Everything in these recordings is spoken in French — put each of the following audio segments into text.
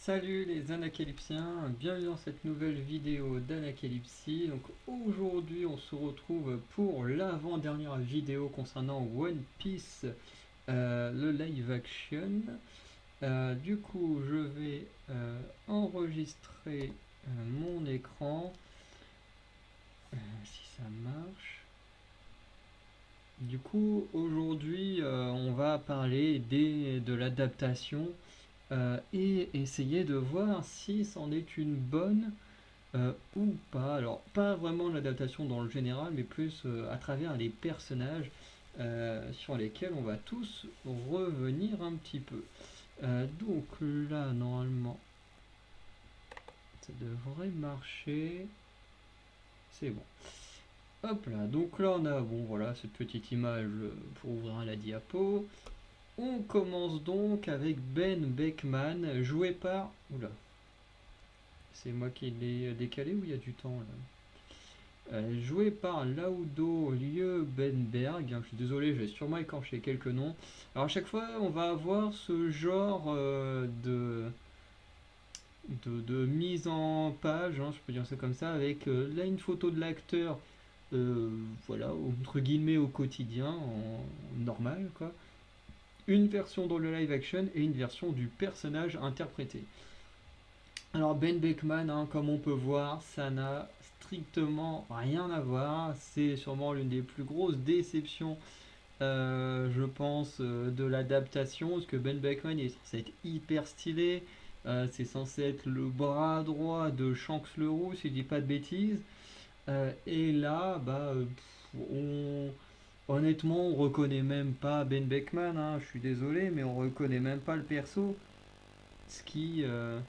Salut les Anacalypsiens, bienvenue dans cette nouvelle vidéo d'Anacalypsie. Donc aujourd'hui on se retrouve pour l'avant-dernière vidéo concernant One Piece, le live action. Du coup je vais enregistrer mon écran, si ça marche. Du coup aujourd'hui on va parler de l'adaptation et essayer de voir si c'en est une bonne ou pas. Alors, pas vraiment l'adaptation dans le général, mais plus à travers les personnages sur lesquels on va tous revenir un petit peu. Donc là, normalement, ça devrait marcher. C'est bon. Hop là, donc là on a, bon voilà, cette petite image pour ouvrir la diapo. On commence donc avec Ben Beckman, joué par... Oula, c'est moi qui l'ai décalé ou il y a du temps là? Joué par Laudo Liebenberg. Je suis désolé, je vais sûrement écorcher quelques noms. Alors à chaque fois, on va avoir ce genre de mise en page, hein, je peux dire ça comme ça, avec là une photo de l'acteur, voilà, entre guillemets au quotidien, en normal quoi. Une version dans le live action et une version du personnage interprété. Alors Ben Beckman, hein, comme on peut voir, ça n'a strictement rien à voir. C'est sûrement l'une des plus grosses déceptions, je pense, de l'adaptation. Parce que Ben Beckman il est censé être hyper stylé. C'est censé être le bras droit de Shanks le Roux, si je dis pas de bêtises. Et là, bah, honnêtement, on reconnaît même pas Ben Beckman, hein, je suis désolé, mais on reconnaît même pas le perso. Ce qui, euh,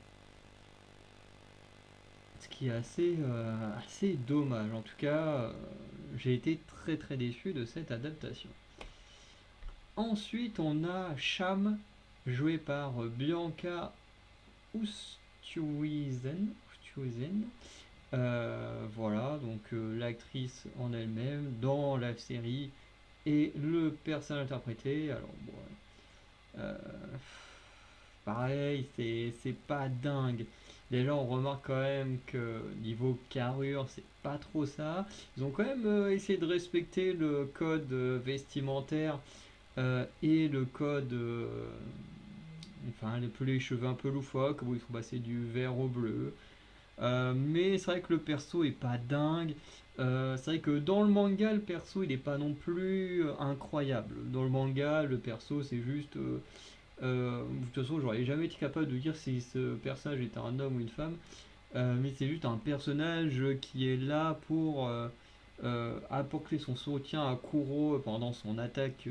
Ce qui est assez dommage. En tout cas, j'ai été très très déçu de cette adaptation. Ensuite, on a Cham, joué par Bianca Usthuizen. Voilà, donc l'actrice en elle-même dans la série et le personnage interprété. Alors, bon, euh, pareil, c'est pas dingue. Déjà, on remarque quand même que niveau carrure, c'est pas trop ça. Ils ont quand même essayé de respecter le code vestimentaire et le code. Enfin, les cheveux un peu loufoques, où ils sont passés du vert au bleu. Mais c'est vrai que le perso est pas dingue. C'est vrai que dans le manga, le perso il est pas non plus incroyable. Dans le manga, le perso c'est juste de toute façon, j'aurais jamais été capable de dire si ce personnage était un homme ou une femme, mais c'est juste un personnage qui est là pour apporter son soutien à Kuro pendant son attaque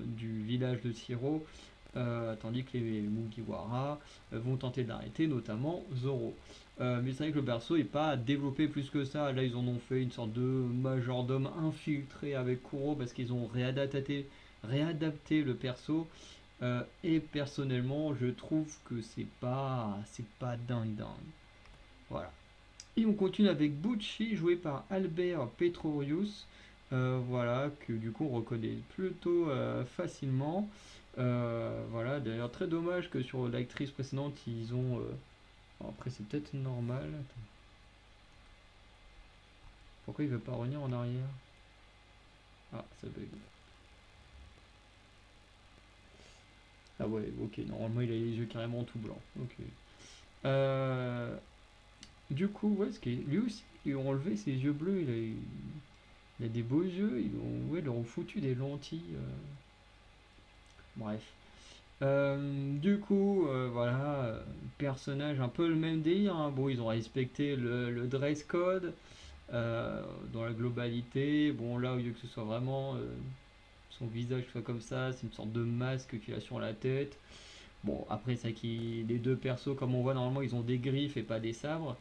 du village de Shiro, tandis que les Mugiwara vont tenter d'arrêter notamment Zoro. Mais c'est vrai que le perso n'est pas développé plus que ça. Là, ils en ont fait une sorte de majordome infiltré avec Kuro parce qu'ils ont réadapté le perso. Et personnellement, je trouve que c'est pas dingue dingue. Voilà. Et on continue avec Bucci, joué par Albert Petrorius. Voilà, que du coup on reconnaît plutôt facilement. Voilà, d'ailleurs très dommage que sur l'actrice précédente ils ont... bon, après c'est peut-être normal. Attends. Pourquoi il veut pas revenir en arrière? Ah, ça bug. Ah ouais, ok, normalement il a les yeux carrément tout blancs. Ok. Euh, Du coup, ouais, lui aussi, ils ont enlevé ses yeux bleus. Il a des beaux yeux. Ouais, ils leur ont foutu des lentilles. Bref. Du coup, voilà, personnage un peu le même délire, hein. Bon, ils ont respecté le dress code dans la globalité. Bon, là, au lieu que ce soit vraiment son visage soit comme ça, c'est une sorte de masque qu'il a sur la tête. Bon, après, c'est que les deux persos, comme on voit normalement, ils ont des griffes et pas des sabres.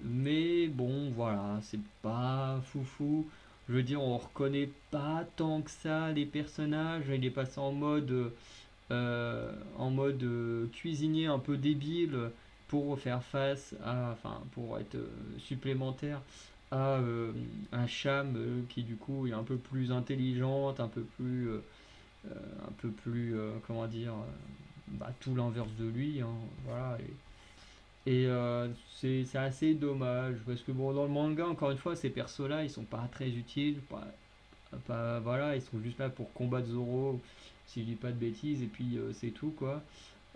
Mais bon, voilà, c'est pas foufou. Je veux dire, on reconnaît pas tant que ça les personnages. Il est passé en mode cuisinier un peu débile pour faire face à, enfin, pour être supplémentaire à un Cham qui du coup est un peu plus intelligente, un peu plus, comment dire. bah, tout l'inverse de lui, hein, voilà. Et c'est assez dommage parce que bon, dans le manga, encore une fois, ces persos-là, ils sont pas très utiles, voilà, ils sont juste là pour combattre Zoro, si je dis pas de bêtises, et puis c'est tout quoi.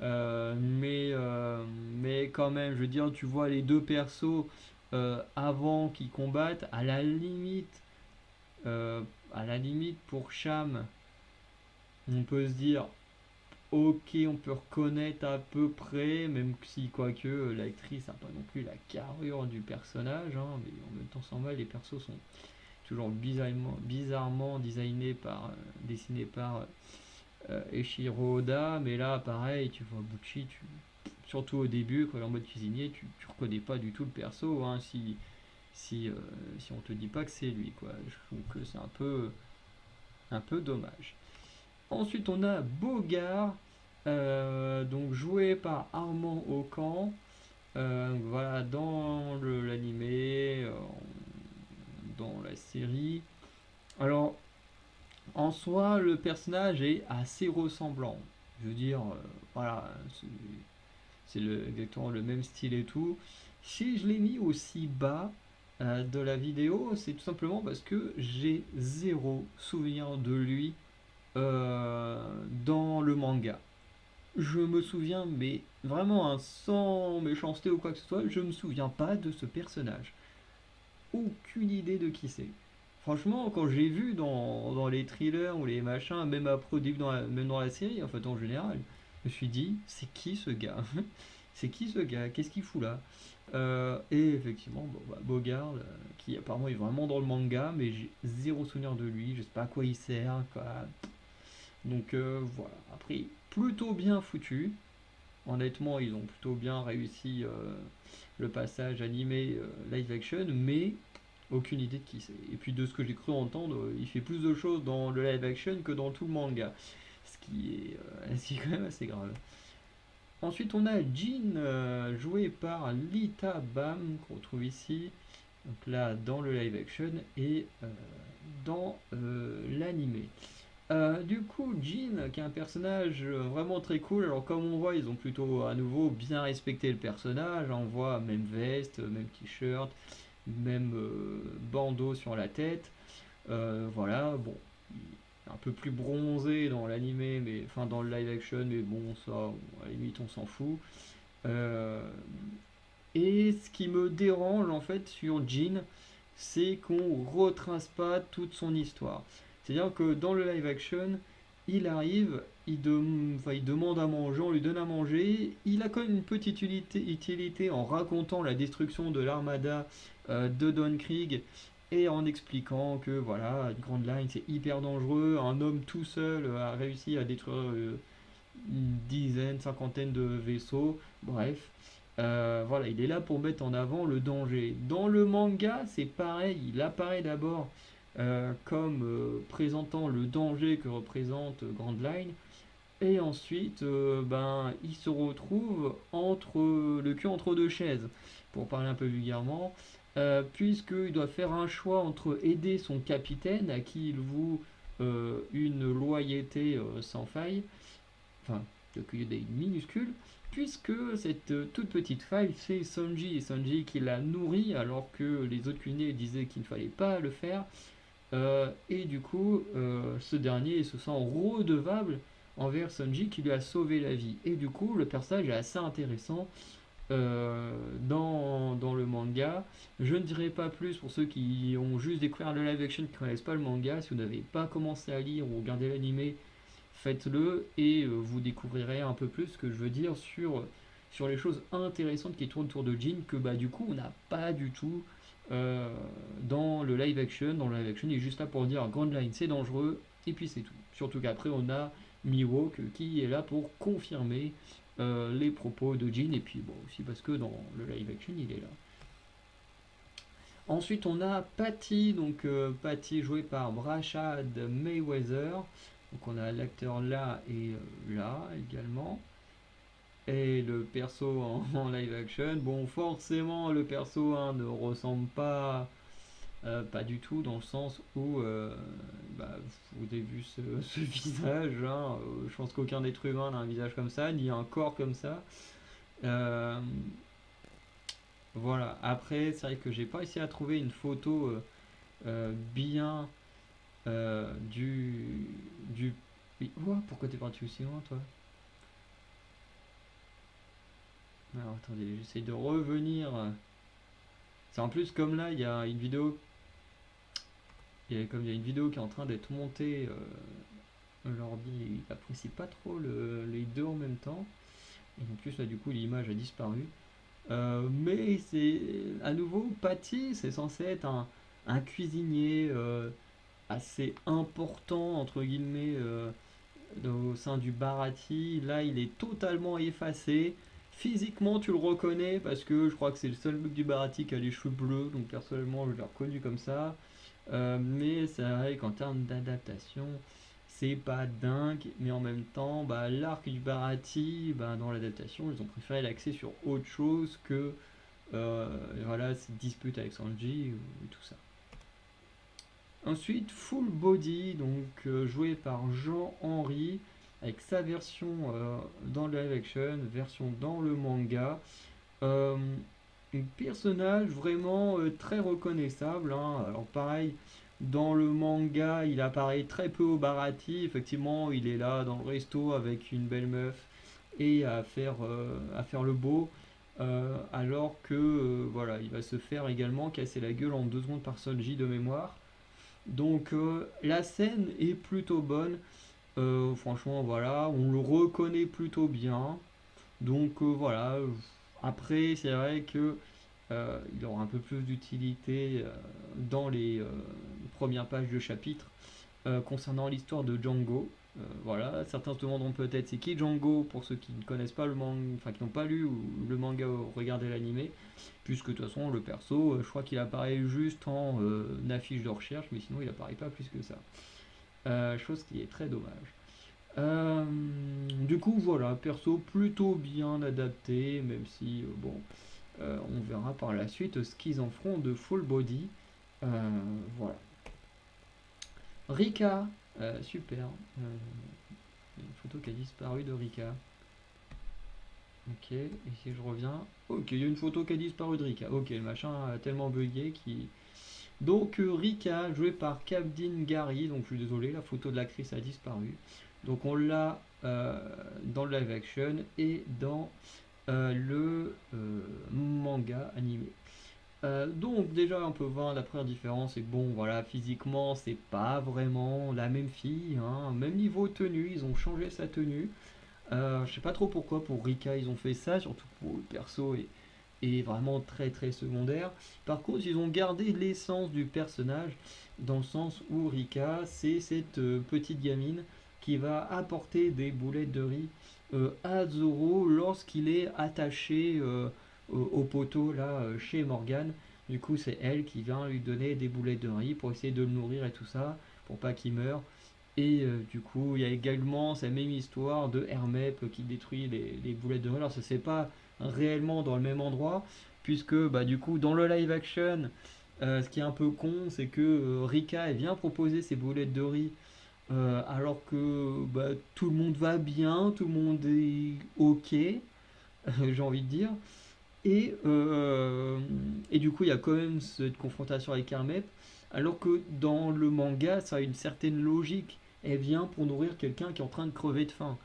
Euh, mais, euh, mais quand même, je veux dire, tu vois les deux persos avant qu'ils combattent, euh, à la limite pour Cham, on peut se dire, ok, on peut reconnaître à peu près, même si, quoique, l'actrice n'a pas non plus la carrure du personnage, hein, mais en même temps, sans mal, les persos sont toujours bizarrement dessinés par Eiichiro Oda, mais là, pareil, tu vois Bucci, surtout au début, quand il est en mode cuisinier, tu reconnais pas du tout le perso, hein, si, si on te dit pas que c'est lui, quoi. Je trouve que c'est un peu dommage. Ensuite, on a Bogart, donc joué par Armand Aucan. Voilà, dans l'animé, dans la série. Alors, en soi, le personnage est assez ressemblant. Je veux dire, voilà, exactement le même style et tout. Si je l'ai mis aussi bas de la vidéo, c'est tout simplement parce que j'ai zéro souvenir de lui dans le manga. Je me souviens, mais vraiment, hein, sans méchanceté ou quoi que ce soit, je me souviens pas de ce personnage. Aucune idée de qui c'est. Franchement, quand j'ai vu dans les thrillers ou les machins, même après au début même dans la série, en fait en général, je me suis dit, c'est qui ce gars? C'est qui ce gars? Qu'est-ce qu'il fout là? Et effectivement, bon, bah, Bogard, qui apparemment est vraiment dans le manga, mais j'ai zéro souvenir de lui, je sais pas à quoi il sert, quoi. Donc voilà, après, plutôt bien foutu. Honnêtement, ils ont plutôt bien réussi le passage animé live action, mais aucune idée de qui c'est. Et puis de ce que j'ai cru entendre, il fait plus de choses dans le live action que dans tout le manga, ce qui est quand même assez grave. Ensuite, on a Jean, joué par Lita Bam, qu'on retrouve ici, donc là dans le live action et dans l'animé. Du coup, Jean, qui est un personnage vraiment très cool, alors comme on voit, ils ont plutôt à nouveau bien respecté le personnage, hein. On voit même veste, même t-shirt, même bandeau sur la tête. Voilà, bon, un peu plus bronzé dans l'animé, mais enfin dans le live action, mais bon, ça, à la limite, on s'en fout. Euh, et ce qui me dérange en fait sur Jean, c'est qu'on retrace pas toute son histoire. C'est-à-dire que dans le live action, il arrive, enfin, il demande à manger, on lui donne à manger, il a quand même une petite utilité en racontant la destruction de l'armada de Don Krieg et en expliquant que voilà, Grand Line c'est hyper dangereux, un homme tout seul a réussi à détruire une dizaine, cinquantaine de vaisseaux, bref. Voilà, il est là pour mettre en avant le danger. Dans le manga, c'est pareil, il apparaît d'abord comme présentant le danger que représente Grand Line, et ensuite, ben, il se retrouve le cul entre deux chaises, pour parler un peu vulgairement, puisqu'il doit faire un choix entre aider son capitaine, à qui il voue une loyauté sans faille, enfin, qu'il y ait des minuscules, puisque cette toute petite faille, c'est Sanji, et Sanji qui l'a nourri alors que les autres cuisiniers disaient qu'il ne fallait pas le faire, et du coup, ce dernier se sent redevable envers Sanji qui lui a sauvé la vie. Et du coup, le personnage est assez intéressant dans le manga. Je ne dirai pas plus pour ceux qui ont juste découvert le live action qui ne connaissent pas le manga. Si vous n'avez pas commencé à lire ou regarder l'animé, faites-le et vous découvrirez un peu plus ce que je veux dire sur les choses intéressantes qui tournent autour de Jin que bah du coup on n'a pas du tout euh, dans le live action. Dans le live action il est juste là pour dire Grand Line c'est dangereux et puis c'est tout. Surtout qu'après on a Mihawk qui est là pour confirmer les propos de Jin et puis bon aussi parce que dans le live action il est là. Ensuite, on a Patty, donc Patty jouée par Rashad Mayweather. Donc on a l'acteur là et là également. Et le perso en live action. Bon, forcément, le perso hein, ne ressemble pas Pas du tout dans le sens où bah, vous avez vu ce visage, hein, je pense qu'aucun être humain n'a un visage comme ça, ni un corps comme ça. Euh, voilà, après c'est vrai que j'ai pas réussi à trouver une photo bien du... Mais, ouah, pourquoi t'es parti aussi loin toi? Alors attendez, j'essaie de revenir. C'est en plus comme là, il y a une vidéo, comme il y a une vidéo qui est en train d'être montée, l'ordi il apprécie pas trop les deux en même temps. Et en plus là du coup l'image a disparu. Mais c'est à nouveau Patty, c'est censé être un cuisinier assez important entre guillemets au sein du Bharati. Là, il est totalement effacé. Physiquement, tu le reconnais parce que je crois que c'est le seul mec du Bharati qui a les cheveux bleus. Donc, personnellement, je l'ai reconnu comme ça. Mais c'est vrai qu'en termes d'adaptation, c'est pas dingue. Mais en même temps, bah, l'arc du Bharati, bah, dans l'adaptation, ils ont préféré l'axer sur autre chose que voilà, cette dispute avec Sanji ou tout ça. Ensuite, Full Body, donc joué par Jean-Henri, avec sa version dans le live action, version dans le manga. Euh, un personnage vraiment très reconnaissable, hein. Alors pareil, dans le manga, il apparaît très peu au Bharati. Effectivement, il est là dans le resto avec une belle meuf et à faire le beau. Alors que voilà, il va se faire également casser la gueule en 2 secondes par Sonji de mémoire. Donc la scène est plutôt bonne. Franchement, voilà, on le reconnaît plutôt bien. Donc voilà. Après, c'est vrai que il aura un peu plus d'utilité dans les premières pages de chapitre concernant l'histoire de Django. Voilà, certains se demanderont peut-être c'est qui Django pour ceux qui ne connaissent pas le manga, enfin qui n'ont pas lu ou le manga ou regardé l'animé, puisque de toute façon le perso, je crois qu'il apparaît juste en affiche de recherche, mais sinon il apparaît pas plus que ça. Chose qui est très dommage. Du coup voilà, perso plutôt bien adapté, même si bon, on verra par la suite ce qu'ils en feront de Full Body. Voilà. Rika, super. Une photo qui a disparu de Rika. Ok, et si je reviens. Ok, il y a une photo qui a disparu de Rika. Ok, le machin a tellement bugué qui. Donc Rika, joué par Kabdin Gary, donc je suis désolé, la photo de l'actrice a disparu. Donc on l'a dans le live action et dans le manga animé. Donc déjà on peut voir la première différence, c'est que bon voilà, physiquement c'est pas vraiment la même fille, hein. Même niveau tenue, ils ont changé sa tenue. Je sais pas trop pourquoi pour Rika ils ont fait ça, surtout pour le perso est vraiment très très secondaire. Par contre ils ont gardé l'essence du personnage, dans le sens où Rika c'est cette petite gamine qui va apporter des boulettes de riz à Zoro lorsqu'il est attaché au poteau là chez Morgan. Du coup c'est elle qui vient lui donner des boulettes de riz pour essayer de le nourrir et tout ça, pour pas qu'il meure. Et du coup, il y a également cette même histoire de Hermep qui détruit les boulettes de riz. Alors, ça c'est pas réellement dans le même endroit, puisque bah, du coup, dans le live action, ce qui est un peu con, c'est que Rika elle vient proposer ses boulettes de riz alors que bah, tout le monde va bien, tout le monde est ok, j'ai envie de dire. Et, euh, et du coup, il y a quand même cette confrontation avec Hermep, alors que dans le manga, ça a une certaine logique. Elle vient pour nourrir quelqu'un qui est en train de crever de faim.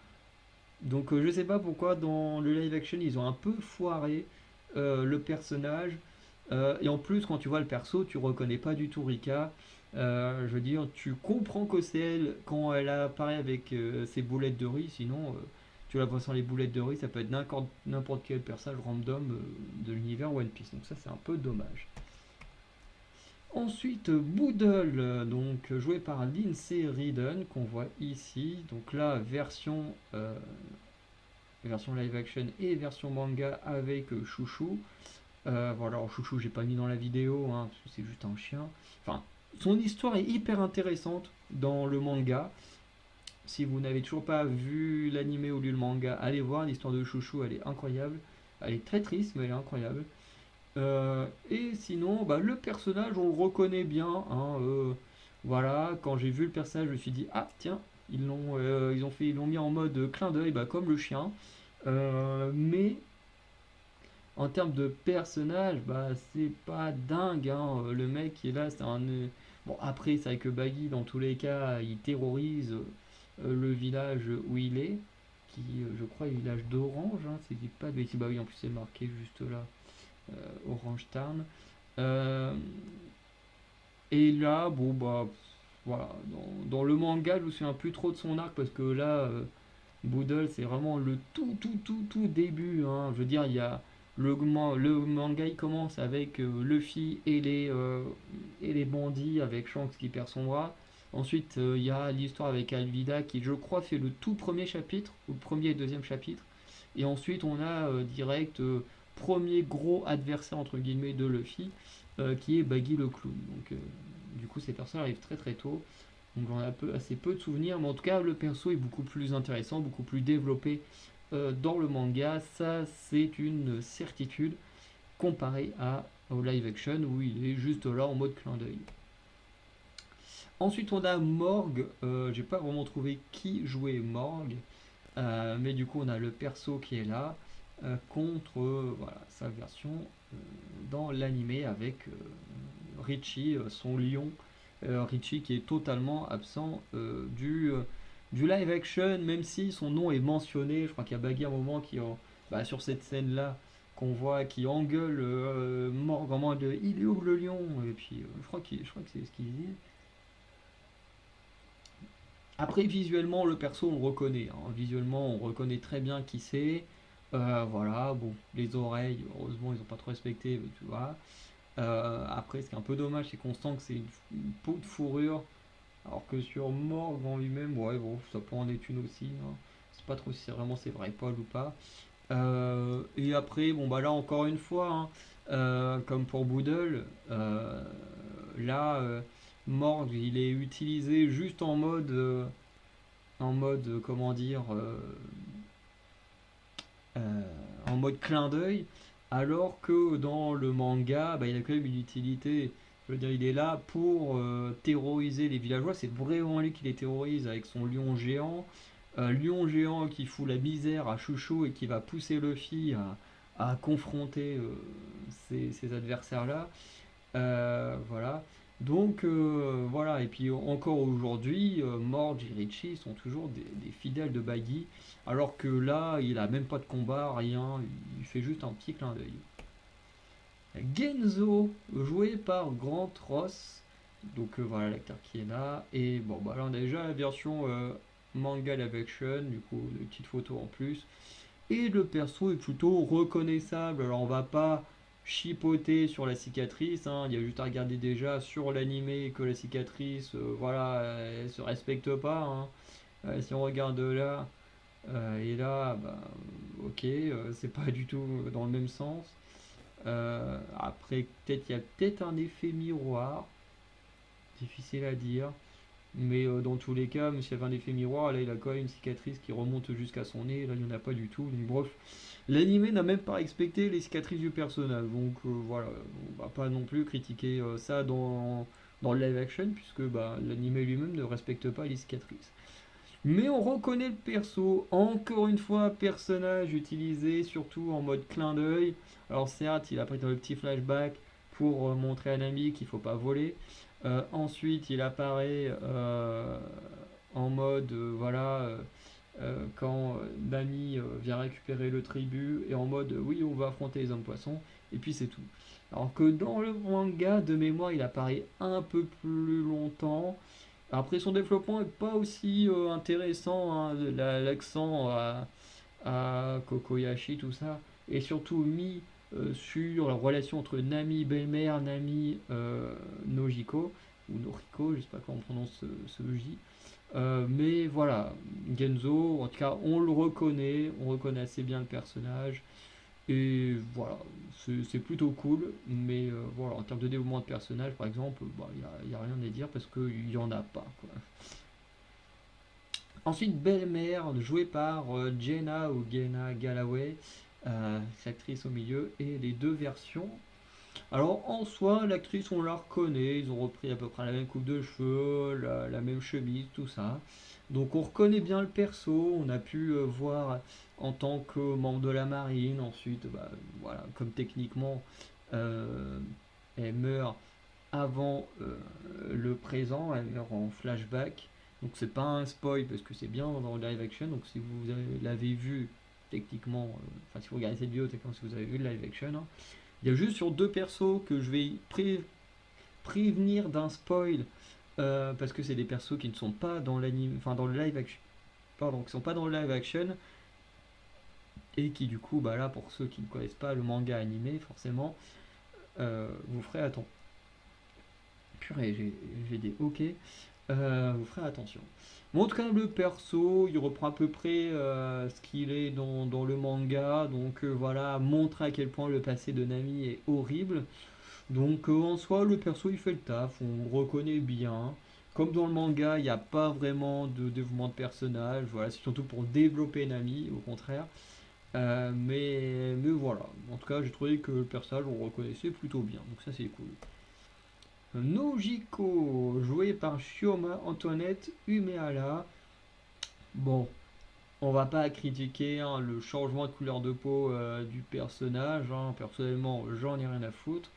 Donc je sais pas pourquoi dans le live action, ils ont un peu foiré le personnage. Et en plus, quand tu vois le perso, tu reconnais pas du tout Rika. Je veux dire, tu comprends que c'est elle quand elle apparaît avec ses boulettes de riz, sinon tu la vois sans les boulettes de riz, ça peut être n'importe quel personnage random de l'univers One Piece. Donc ça c'est un peu dommage. Ensuite, Boodle, donc joué par Lindsay Redden, qu'on voit ici. Donc là, version live action et version manga avec Chouchou. Voilà, alors Chouchou, j'ai pas mis dans la vidéo, hein, parce que c'est juste un chien. Enfin, son histoire est hyper intéressante dans le manga. Si vous n'avez toujours pas vu l'anime ou lu le manga, allez voir, l'histoire de Chouchou, elle est incroyable. Elle est très triste, mais elle est incroyable. Et sinon, bah, le personnage, on le reconnaît bien, hein, voilà, quand j'ai vu le personnage, je me suis dit, ah tiens, ils l'ont mis en mode clin d'œil, bah, comme le chien. Mais en termes de personnage, bah, c'est pas dingue, hein. Le mec qui est là, c'est un. Bon, après, c'est vrai que Baggy, dans tous les cas, il terrorise le village où il est, qui, je crois, est le village d'Orange, hein, c'est pas de bêtises. Bah oui, en plus, c'est marqué juste là, Orange Town. Euh, et là, bon, bah, voilà, dans le manga, je me souviens plus trop de son arc parce que là, Boodle, c'est vraiment le tout début, hein. Je veux dire, il y a le manga, il commence avec Luffy et les bandits, avec Shanks qui perd son bras. Ensuite, il y a l'histoire avec Alvida qui, je crois, fait le tout premier chapitre, ou le premier et deuxième chapitre. Et ensuite, on a direct premier gros adversaire entre guillemets de Luffy, qui est Baggy le clown. Donc, du coup, ces personnages arrivent très tôt. Donc j'en ai assez peu de souvenirs, mais en tout cas le perso est beaucoup plus intéressant, beaucoup plus développé dans le manga. Ça c'est une certitude comparé au live action où il est juste là en mode clin d'œil. Ensuite on a Morg, j'ai pas vraiment trouvé qui jouait Morg, mais du coup on a le perso qui est là contre voilà, sa version dans l'animé avec Richie, son lion. Richie qui est totalement absent du live action, même si son nom est mentionné. Je crois qu'il y a Baggy à un moment bah, sur cette scène-là qu'on voit qui engueule Morg en mode il est où le lion? Et puis je crois que c'est ce qu'il dit. Après, visuellement, le perso, on le reconnaît, hein. Visuellement, on reconnaît très bien qui c'est. Voilà, bon, les oreilles, heureusement, ils n'ont pas trop respecté, tu vois. Après, ce qui est un peu dommage, c'est qu'on sent que c'est une peau de fourrure, alors que sur Morgue en lui-même, ouais, bon, ça peut en être une aussi, hein. C'est pas trop si vraiment c'est vrai poil ou pas. Et après, bon, bah là, encore une fois, hein, comme pour Boodle, là, Morgue, il est utilisé juste en mode, comment dire, en mode clin d'œil, alors que dans le manga, bah, il a quand même une utilité. Je veux dire, il est là pour terroriser les villageois. C'est vraiment lui qui les terrorise avec son lion géant. Lion géant qui fout la misère à Chouchou et qui va pousser Luffy à confronter ces adversaires-là. Voilà. Donc voilà, et puis encore aujourd'hui, Morge et Richie sont toujours des fidèles de Baggy, alors que là, il a même pas de combat, rien, il fait juste un petit clin d'œil. Genzo, joué par Grant Ross, donc voilà l'acteur qui est là, et bon, bah là on a déjà la version manga live action, du coup, des petites photos en plus. Et le perso est plutôt reconnaissable. Alors on va pas chipoter sur la cicatrice, hein. Il y a juste à regarder déjà sur l'animé que la cicatrice, voilà, elle se respecte pas, hein. Si on regarde là et là, bah, ok, c'est pas du tout dans le même sens. Après, peut-être il y a peut-être un effet miroir, difficile à dire. Mais dans tous les cas, même s'il y avait un effet miroir, là il a quand même une cicatrice qui remonte jusqu'à son nez, là il n'y en a pas du tout. Donc bref, l'animé n'a même pas respecté les cicatrices du personnage. Donc voilà, on va pas non plus critiquer ça dans le live action, puisque bah, l'animé lui-même ne respecte pas les cicatrices. Mais on reconnaît le perso, encore une fois, personnage utilisé surtout en mode clin d'œil. Alors certes, il a pris dans le petit flashback pour montrer à Nami qu'il ne faut pas voler. Ensuite, il apparaît en mode, voilà, quand Nami vient récupérer le tribut, et en mode, oui, on va affronter les hommes poissons, et puis c'est tout. Alors que dans le manga, de mémoire, il apparaît un peu plus longtemps. Après, son développement n'est pas aussi intéressant, hein, l'accent à Kokoyashi, tout ça, et surtout mis sur la relation entre Nami belle-mère, Nami Nojiko, ou Noriko, je sais pas comment on prononce ce J. Mais voilà, Genzo, en tout cas, on reconnaît assez bien le personnage, et voilà, c'est plutôt cool, mais voilà, en termes de développement de personnage, par exemple, bah, y a rien à dire parce qu'il n'y en a pas, quoi. Ensuite, Belle-Mère, jouée par Jenna ou Gena Galloway, l'actrice au milieu, et les deux versions. Alors en soi, l'actrice on la reconnaît, ils ont repris à peu près la même coupe de cheveux, la même chemise, tout ça. Donc on reconnaît bien le perso, on a pu voir en tant que membre de la marine, ensuite bah, voilà, comme techniquement euh, elle meurt avant le présent, elle meurt en flashback. Donc c'est pas un spoil parce que c'est bien dans le live action, donc si vous l'avez vu techniquement, enfin si vous regardez cette vidéo, techniquement si vous avez vu le live action, hein, il y a juste sur deux persos que je vais prévenir d'un spoil parce que c'est des persos qui ne sont pas dans l'anime, enfin dans le live action, pardon, qui sont pas dans le live action et qui du coup, bah là pour ceux qui ne connaissent pas le manga animé, forcément, vous ferez attention. Purée, j'ai des ok. Vous ferez attention. Bon, en tout cas, le perso, il reprend à peu près ce qu'il est dans le manga. Donc voilà, montre à quel point le passé de Nami est horrible. Donc en soi, le perso il fait le taf, on le reconnaît bien. Comme dans le manga, il n'y a pas vraiment de développement de personnage, voilà, c'est surtout pour développer Nami, au contraire. Mais voilà, en tout cas, j'ai trouvé que le personnage on le reconnaissait plutôt bien, donc ça c'est cool. Nojiko, joué par Shioma Antoinette Umeala. Bon, on va pas critiquer hein, le changement de couleur de peau du personnage, hein. Personnellement, j'en ai rien à foutre.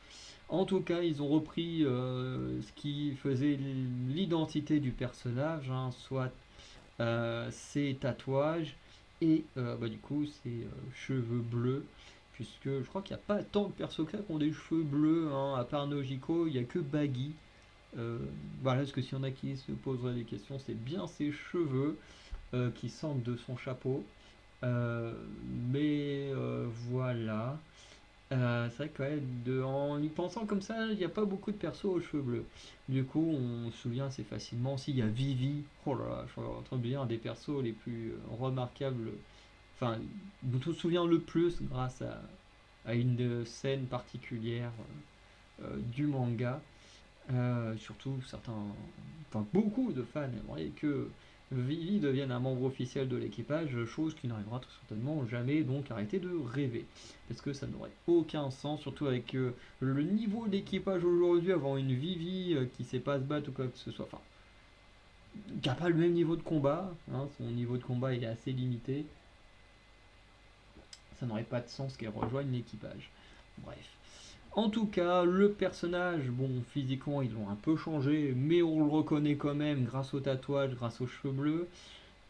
En tout cas, ils ont repris ce qui faisait l'identité du personnage, hein, soit ses tatouages et bah, du coup ses cheveux bleus, puisque je crois qu'il n'y a pas tant de persos que ça qui ont des cheveux bleus, hein, à part Nojiko, il n'y a que Baggy. Voilà, parce que s'il y en a qui se poseraient des questions, c'est bien ses cheveux qui sortent de son chapeau. Euh, mais voilà. C'est vrai que ouais, en y pensant comme ça, il n'y a pas beaucoup de persos aux cheveux bleus. Du coup, on se souvient assez facilement. S'il y a Vivi, oh là là, je suis en train de dire un des persos les plus remarquables, enfin, dont on se souvient le plus grâce à une scène particulière du manga. Surtout certains, enfin beaucoup de fans aimeraient que Vivi devienne un membre officiel de l'équipage, chose qui n'arrivera tout certainement jamais, donc arrêtez de rêver. Parce que ça n'aurait aucun sens, surtout avec le niveau d'équipage aujourd'hui, avoir une Vivi qui sait pas se battre ou quoi que ce soit, enfin, qui n'a pas le même niveau de combat, hein, son niveau de combat il est assez limité, ça n'aurait pas de sens qu'elle rejoigne l'équipage. Bref. En tout cas, le personnage, bon, physiquement, ils ont un peu changé, mais on le reconnaît quand même grâce au tatouage, grâce aux cheveux bleus.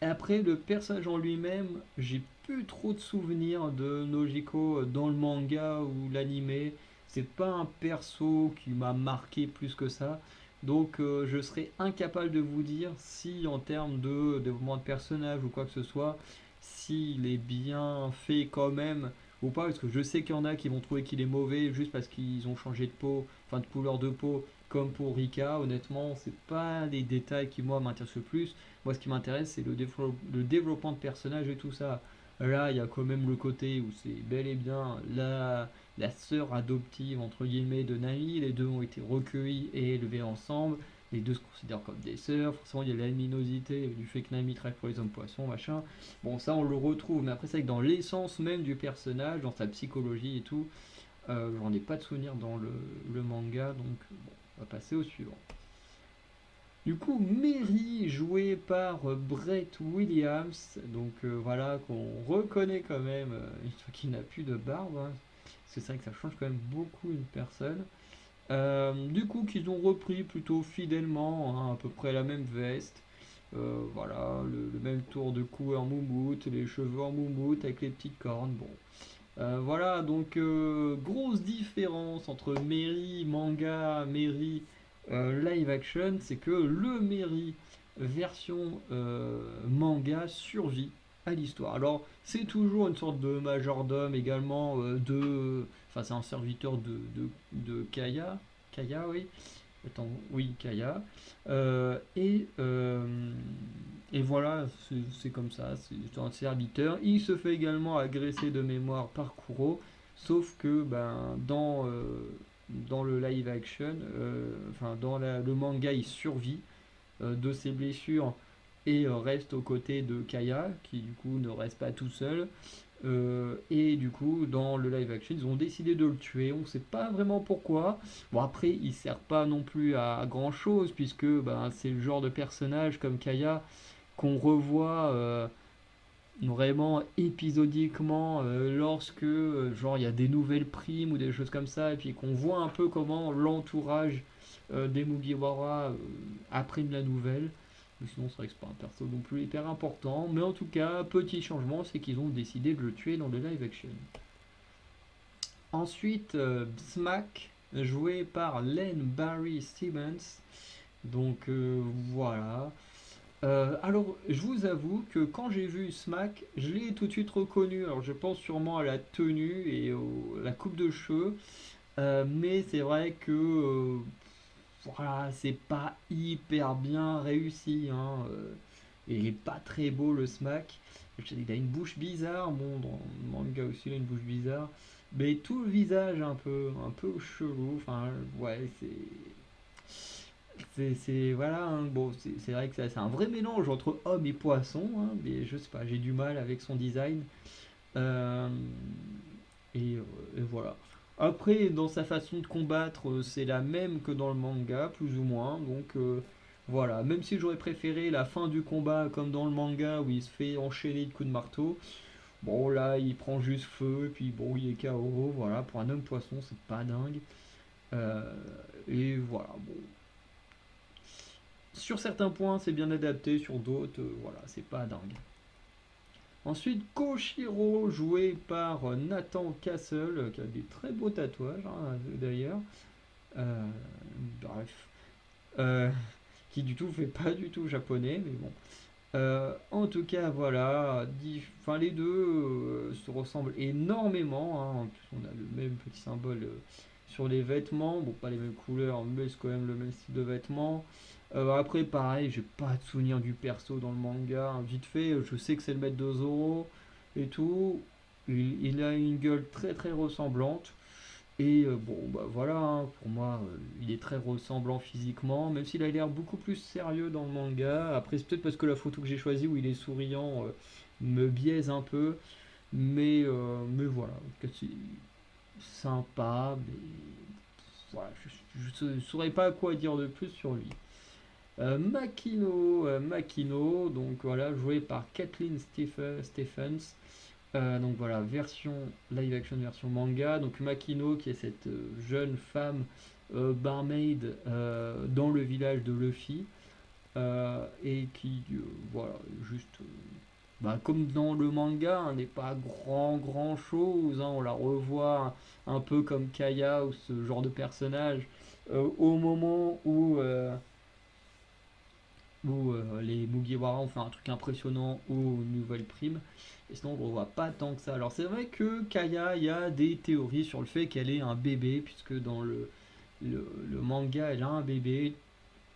Et après, le personnage en lui-même, j'ai plus trop de souvenirs de Nojiko dans le manga ou l'animé. C'est pas un perso qui m'a marqué plus que ça. Donc, je serais incapable de vous dire si, en termes de développement de personnage ou quoi que ce soit, s'il est bien fait quand même ou pas, parce que je sais qu'il y en a qui vont trouver qu'il est mauvais juste parce qu'ils ont changé de peau, enfin de couleur de peau, comme pour Rika. Honnêtement, c'est pas des détails qui moi m'intéressent le plus. Moi, ce qui m'intéresse, c'est le développement de personnages et tout ça. Là, il y a quand même le côté où c'est bel et bien la sœur adoptive entre guillemets de Nami. Les deux ont été recueillis et élevés ensemble. Les deux se considèrent comme des sœurs. Forcément, il y a la luminosité du fait que Nami travaille pour les hommes poissons, machin. Bon, ça, on le retrouve. Mais après, c'est vrai que dans l'essence même du personnage, dans sa psychologie et tout, j'en ai pas de souvenir dans le manga. Donc, bon, on va passer au suivant. Du coup, Mary, jouée par Brett Williams, donc voilà, qu'on reconnaît quand même, une fois qu'il n'a plus de barbe, hein, parce que c'est vrai que ça change quand même beaucoup une personne. Du coup, qu'ils ont repris plutôt fidèlement, hein, à peu près la même veste, voilà, le même tour de cou en moumoute, les cheveux en moumoute avec les petites cornes, bon. Voilà, donc grosse différence entre Mary manga, Mary live action, c'est que le Mary version manga survit à l'histoire. Alors, c'est toujours une sorte de majordome également enfin, c'est un serviteur de Kaya. Kaya, oui. Attends, oui, Kaya. Euh, et, euh, et voilà, c'est comme ça, c'est un serviteur. Il se fait également agresser de mémoire par Kuro, sauf que ben, dans le live action, enfin dans le manga, il survit de ses blessures et reste aux côtés de Kaya, qui du coup ne reste pas tout seul. Et du coup, dans le live action, ils ont décidé de le tuer. On ne sait pas vraiment pourquoi. Bon, après, il sert pas non plus à grand chose, puisque ben, c'est le genre de personnage comme Kaya qu'on revoit vraiment épisodiquement lorsque genre il y a des nouvelles primes ou des choses comme ça, et puis qu'on voit un peu comment l'entourage des Mugiwara apprennent la nouvelle. Mais sinon, c'est vrai que c'est pas un perso non plus hyper important. Mais en tout cas, petit changement, c'est qu'ils ont décidé de le tuer dans le live action. Ensuite, Smack, joué par Len Barry Stevens. Donc voilà. Alors, je vous avoue que quand j'ai vu Smack, je l'ai tout de suite reconnu. Alors, je pense sûrement à la tenue et à la coupe de cheveux. Mais c'est vrai que voilà, c'est pas hyper bien réussi, hein. Il est pas très beau le Smack. Il a une bouche bizarre. Bon, dans le manga aussi, il a une bouche bizarre. Mais tout le visage un peu chelou. Enfin, ouais, voilà, hein. Bon, c'est vrai que c'est un vrai mélange entre homme et poisson, hein, mais je sais pas, j'ai du mal avec son design. Euh, et voilà. Après, dans sa façon de combattre, c'est la même que dans le manga, plus ou moins. Donc voilà, même si j'aurais préféré la fin du combat comme dans le manga où il se fait enchaîner de coups de marteau. Bon, là, il prend juste feu, et puis bon, il est KO. Voilà, pour un homme poisson, c'est pas dingue. Euh, et voilà, bon, sur certains points, c'est bien adapté, sur d'autres, voilà, c'est pas dingue. Ensuite, Koshiro, joué par Nathan Castle, qui a des très beaux tatouages, hein, d'ailleurs. Euh, Bref. Euh, qui du tout fait pas du tout japonais, mais bon. En tout cas, voilà. Enfin, les deux se ressemblent énormément, hein. En plus, on a le même petit symbole sur les vêtements. Bon, pas les mêmes couleurs, mais c'est quand même le même style de vêtements. Après, pareil, j'ai pas de souvenir du perso dans le manga, hein. Vite fait, je sais que c'est le maître de Zoro et tout. Il a une gueule très très ressemblante. Et bon, bah voilà, hein, pour moi, il est très ressemblant physiquement, même s'il a l'air beaucoup plus sérieux dans le manga. Après, c'est peut-être parce que la photo que j'ai choisie où il est souriant me biaise un peu. Mais voilà, en tout cas, c'est sympa, mais voilà, je ne saurais pas quoi dire de plus sur lui. Makino, donc voilà, joué par Kathleen Stephens. Donc voilà, version live action, version manga. Donc Makino, qui est cette jeune femme barmaid dans le village de Luffy. Et qui, voilà, juste, bah, comme dans le manga, hein, n'est pas grand chose, hein. On la revoit un peu comme Kaya ou ce genre de personnage au moment où les Mugiwara ont fait un truc impressionnant aux nouvelles primes. Et sinon, on ne voit pas tant que ça. Alors, c'est vrai que Kaya, il y a des théories sur le fait qu'elle est un bébé, puisque dans le manga, elle a un bébé,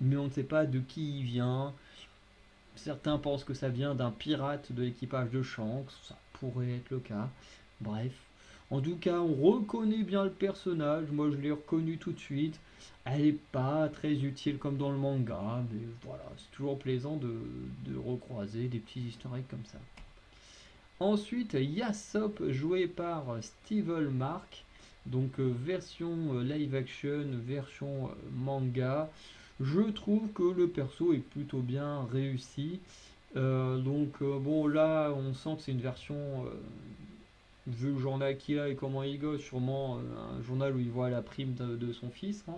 mais on ne sait pas de qui il vient. Certains pensent que ça vient d'un pirate de l'équipage de Shanks, ça pourrait être le cas. Bref. En tout cas, on reconnaît bien le personnage. Moi, je l'ai reconnu tout de suite. Elle n'est pas très utile comme dans le manga, mais voilà, c'est toujours plaisant de recroiser des petits historiques comme ça. Ensuite, Yasop, joué par Steven Mark, donc version live action, version manga. Je trouve que le perso est plutôt bien réussi. Bon, là, on sent que c'est une version, vu le journal qu'il a et comment il gosse, sûrement un journal où il voit la prime de son fils, hein.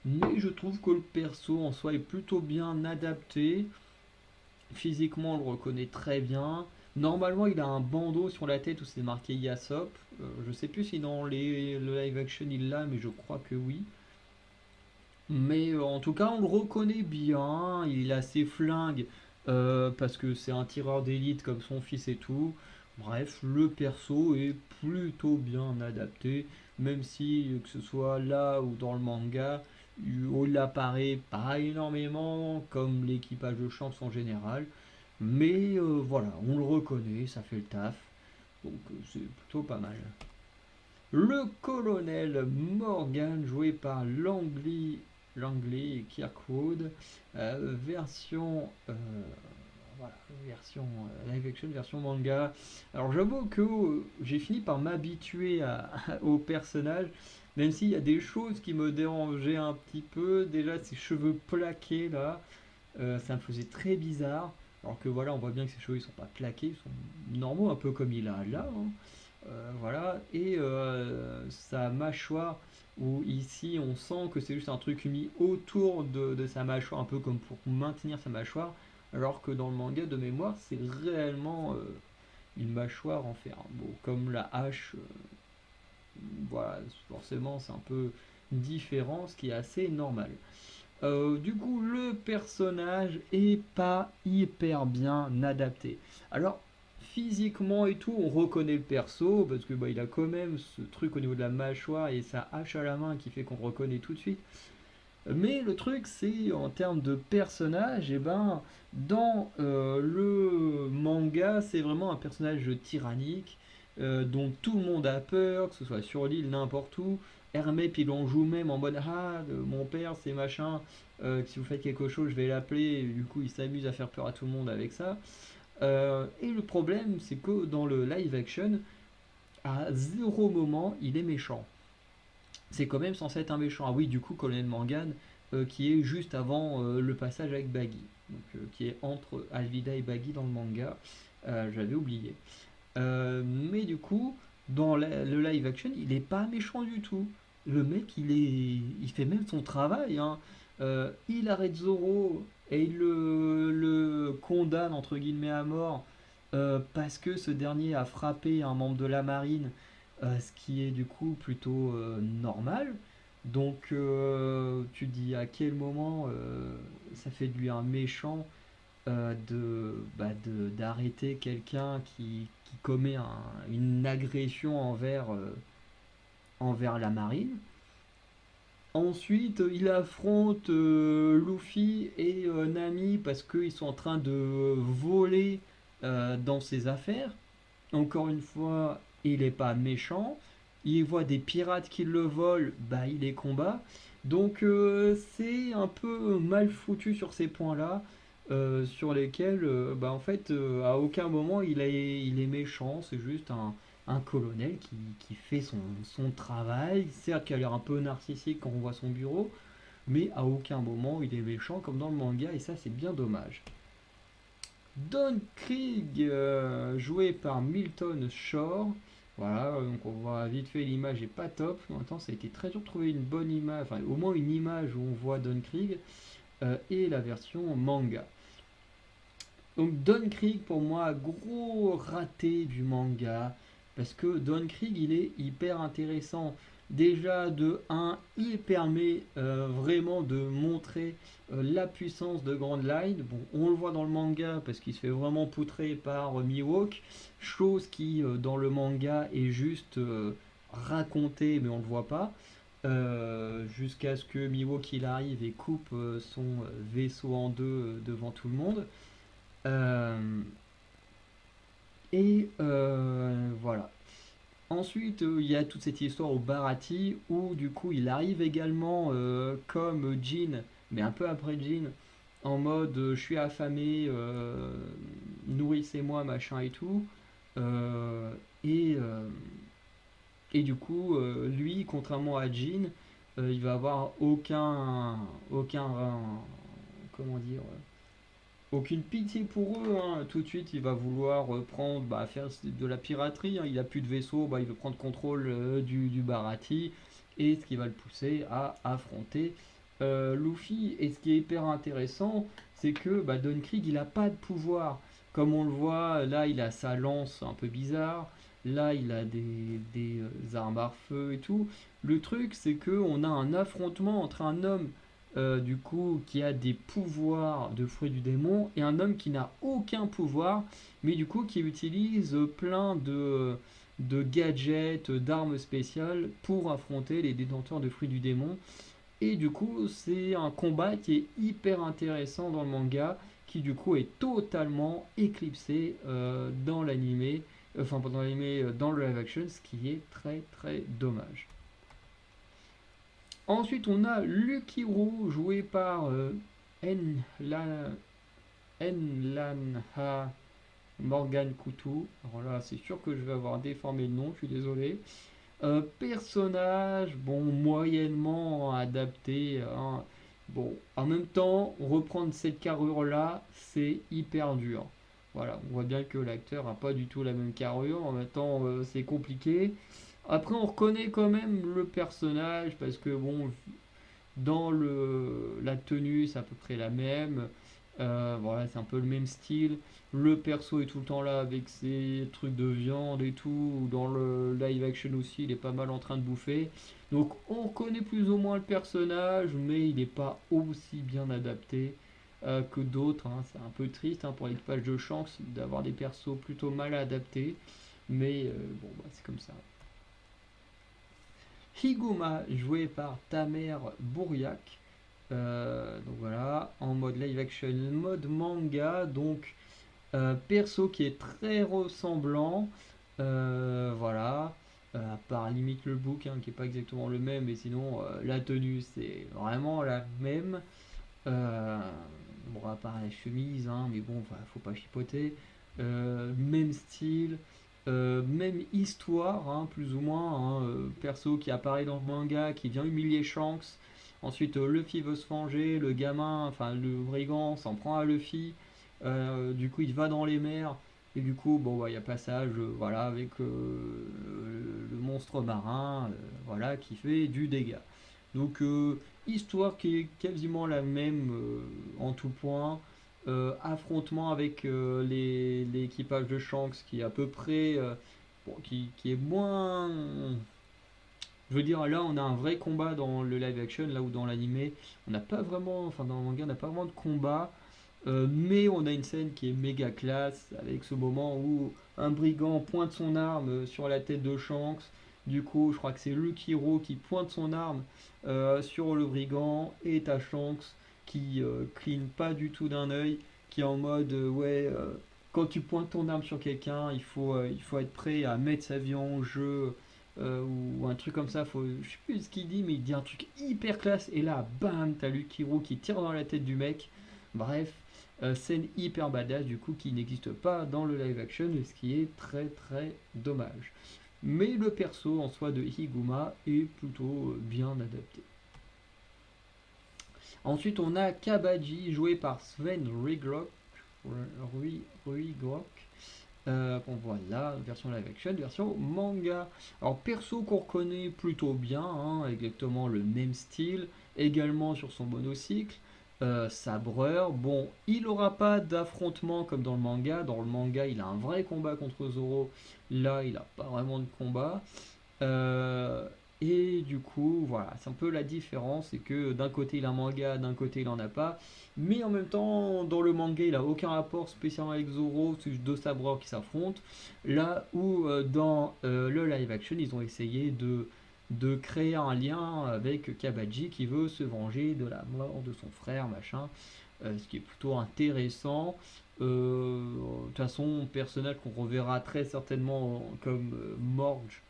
Mais je trouve que le perso en soi est plutôt bien adapté. Physiquement, on le reconnaît très bien. Normalement, il a un bandeau sur la tête où c'est marqué Yasop. Je sais plus si dans le live action il l'a, mais je crois que oui. Mais en tout cas, on le reconnaît bien. Il a ses flingues parce que c'est un tireur d'élite comme son fils et tout. Bref, le perso est plutôt bien adapté, même si que ce soit là ou dans le manga, il apparaît pas énormément comme l'équipage de Shanks en général. Mais voilà, on le reconnaît, ça fait le taf. Donc c'est plutôt pas mal. Le colonel Morgan, joué par Langley et Kirkwood, version voilà, version live action, version manga. Alors j'avoue que j'ai fini par m'habituer au personnage, même s'il y a des choses qui me dérangeaient un petit peu. Déjà, ses cheveux plaqués là, ça me faisait très bizarre. Alors que voilà, on voit bien que ses cheveux ils sont pas plaqués, ils sont normaux, un peu comme il a là, hein. Voilà, et sa mâchoire, où ici on sent que c'est juste un truc mis autour de sa mâchoire, un peu comme pour maintenir sa mâchoire, alors que dans le manga de mémoire, c'est réellement une mâchoire en fer. Bon, comme la hache, voilà, forcément c'est un peu différent, ce qui est assez normal. Du coup, le personnage est pas hyper bien adapté. Alors, physiquement et tout, on reconnaît le perso parce que bah, il a quand même ce truc au niveau de la mâchoire et sa hache à la main qui fait qu'on reconnaît tout de suite. Mais le truc, c'est en termes de personnage, et ben, dans le manga, c'est vraiment un personnage tyrannique dont tout le monde a peur, que ce soit sur l'île, n'importe où. Hermès, puis l'on joue même en mode ah, mon père, c'est machin, si vous faites quelque chose, je vais l'appeler. Et du coup, il s'amuse à faire peur à tout le monde avec ça. Et le problème, c'est que dans le live action, à zéro moment, il est méchant. C'est quand même censé être un méchant. Ah oui, du coup, Colonel Morgan, qui est juste avant le passage avec Baggy, donc, qui est entre Alvida et Baggy dans le manga. J'avais oublié. Mais du coup, dans le live action, il est pas méchant du tout. Le mec, il fait même son travail, hein. Il arrête Zoro et il le condamne entre guillemets à mort parce que ce dernier a frappé un membre de la marine, ce qui est du coup plutôt normal. Donc tu te dis à quel moment ça fait de lui un méchant d'arrêter quelqu'un qui commet une agression envers la marine. Ensuite, il affronte Luffy et Nami parce qu'ils sont en train de voler dans ses affaires. Encore une fois, il n'est pas méchant. Il voit des pirates qui le volent, bah il les combat. Donc c'est un peu mal foutu sur ces points-là, sur lesquels, bah, en fait, à aucun moment il est méchant. C'est juste un colonel qui fait son travail. Certes, qui a l'air un peu narcissique quand on voit son bureau, mais à aucun moment il est méchant comme dans le manga, et ça c'est bien dommage. Don Krieg, joué par Milton Shore. Voilà, donc on voit vite fait l'image est pas top. En même temps, ça a été très dur de trouver une bonne image, enfin au moins une image où on voit Don Krieg et la version manga. Donc Don Krieg pour moi gros raté du manga parce que Don Krieg il est hyper intéressant. Déjà de un, il permet vraiment de montrer la puissance de Grand Line. Bon, on le voit dans le manga parce qu'il se fait vraiment poutrer par Mihawk, chose qui dans le manga est juste racontée mais on le voit pas. Jusqu'à ce que Mihawk il arrive et coupe son vaisseau en deux devant tout le monde. Euh, voilà. Ensuite, il y a toute cette histoire au Bharati où du coup il arrive également comme Jin, mais un peu après Jin, en mode je suis affamé, nourrissez-moi, machin et tout. Euh, et, euh, et du coup, lui, contrairement à Jin, il va avoir comment dire, aucune pitié pour eux, hein. Tout de suite, il va vouloir prendre, bah, faire de la piraterie, hein. Il a plus de vaisseau, bah, il veut prendre contrôle du Bharati, et ce qui va le pousser à affronter Luffy. Et ce qui est hyper intéressant, c'est que bah, Don Krieg, il n'a pas de pouvoir. Comme on le voit, là, il a sa lance un peu bizarre. Là, il a des armes à feu et tout. Le truc, c'est que on a un affrontement entre un homme du coup, qui a des pouvoirs de fruits du démon, et un homme qui n'a aucun pouvoir, mais du coup qui utilise plein de gadgets, d'armes spéciales pour affronter les détenteurs de fruits du démon. Et du coup, c'est un combat qui est hyper intéressant dans le manga, qui du coup est totalement éclipsé dans l'animé, enfin pas dans l'animé, dans le live action, ce qui est très très dommage. Ensuite, on a Lucky Roux, joué par Enlanha Morgan Coutou. Alors là, c'est sûr que je vais avoir déformé le nom, je suis désolé. Personnage, bon, moyennement adapté, hein. Bon, en même temps, reprendre cette carrure-là, c'est hyper dur. Voilà, on voit bien que l'acteur n'a pas du tout la même carrure. En même temps, c'est compliqué. Après, on reconnaît quand même le personnage parce que, bon, dans la tenue, c'est à peu près la même. Voilà, c'est un peu le même style. Le perso est tout le temps là avec ses trucs de viande et tout. Dans le live action aussi, il est pas mal en train de bouffer. Donc on connaît plus ou moins le personnage, mais il n'est pas aussi bien adapté que d'autres, hein. C'est un peu triste, hein, pour l'équipage de Shanks d'avoir des persos plutôt mal adaptés. Mais bon, bah, c'est comme ça. Higuma, joué par Tamer Bouriak. Donc voilà, en mode live action, mode manga, donc perso qui est très ressemblant, voilà, à part limite le book, hein, qui est pas exactement le même, mais sinon la tenue c'est vraiment la même. Euh, bon, à part la chemise, hein, mais bon, enfin, faut pas chipoter. Même style, même histoire, hein, plus ou moins, hein, perso qui apparaît dans le manga, qui vient humilier Shanks. Ensuite, Luffy veut se venger, le gamin, enfin le brigand s'en prend à Luffy. Du coup, il va dans les mers. Et du coup, bon, bah, il y a passage, voilà, avec le monstre marin, voilà, qui fait du dégât. Donc, histoire qui est quasiment la même en tout point. Affrontement avec l'équipage de Shanks qui est à peu près, bon, qui est moins. Je veux dire, là on a un vrai combat dans le live action, là où dans l'animé, on n'a pas vraiment, enfin dans le manga, on n'a pas vraiment de combat. Mais on a une scène qui est méga classe avec ce moment où un brigand pointe son arme sur la tête de Shanks. Du coup, je crois que c'est Luke Hero qui pointe son arme sur le brigand et t'as Shanks qui cligne pas du tout d'un œil, qui est en mode ouais, quand tu pointes ton arme sur quelqu'un, il faut être prêt à mettre sa vie en jeu. Ou un truc comme ça, je sais plus ce qu'il dit, mais il dit un truc hyper classe. Et là, bam, t'as Luke Hero qui tire dans la tête du mec. Bref, scène hyper badass du coup qui n'existe pas dans le live action, ce qui est très très dommage. Mais le perso en soi de Higuma est plutôt bien adapté. Ensuite on a Kabaji joué par Sven Rigrock. Ruigrok. Bon voilà, version live action, version manga. Alors perso qu'on reconnaît plutôt bien, hein, exactement le même style, également sur son monocycle, sabreur. Bon, il aura pas d'affrontement comme dans le manga. Dans le manga, il a un vrai combat contre Zoro. Là, il a pas vraiment de combat. Euh, et du coup, voilà, c'est un peu la différence, c'est que d'un côté il a un manga, d'un côté il en a pas. Mais en même temps, dans le manga, il a aucun rapport spécialement avec Zoro, c'est juste deux sabreurs qui s'affrontent. Là où dans le live action, ils ont essayé de créer un lien avec Kabaji qui veut se venger de la mort de son frère, machin. Ce qui est plutôt intéressant. De toute façon, personnage qu'on reverra très certainement comme Morge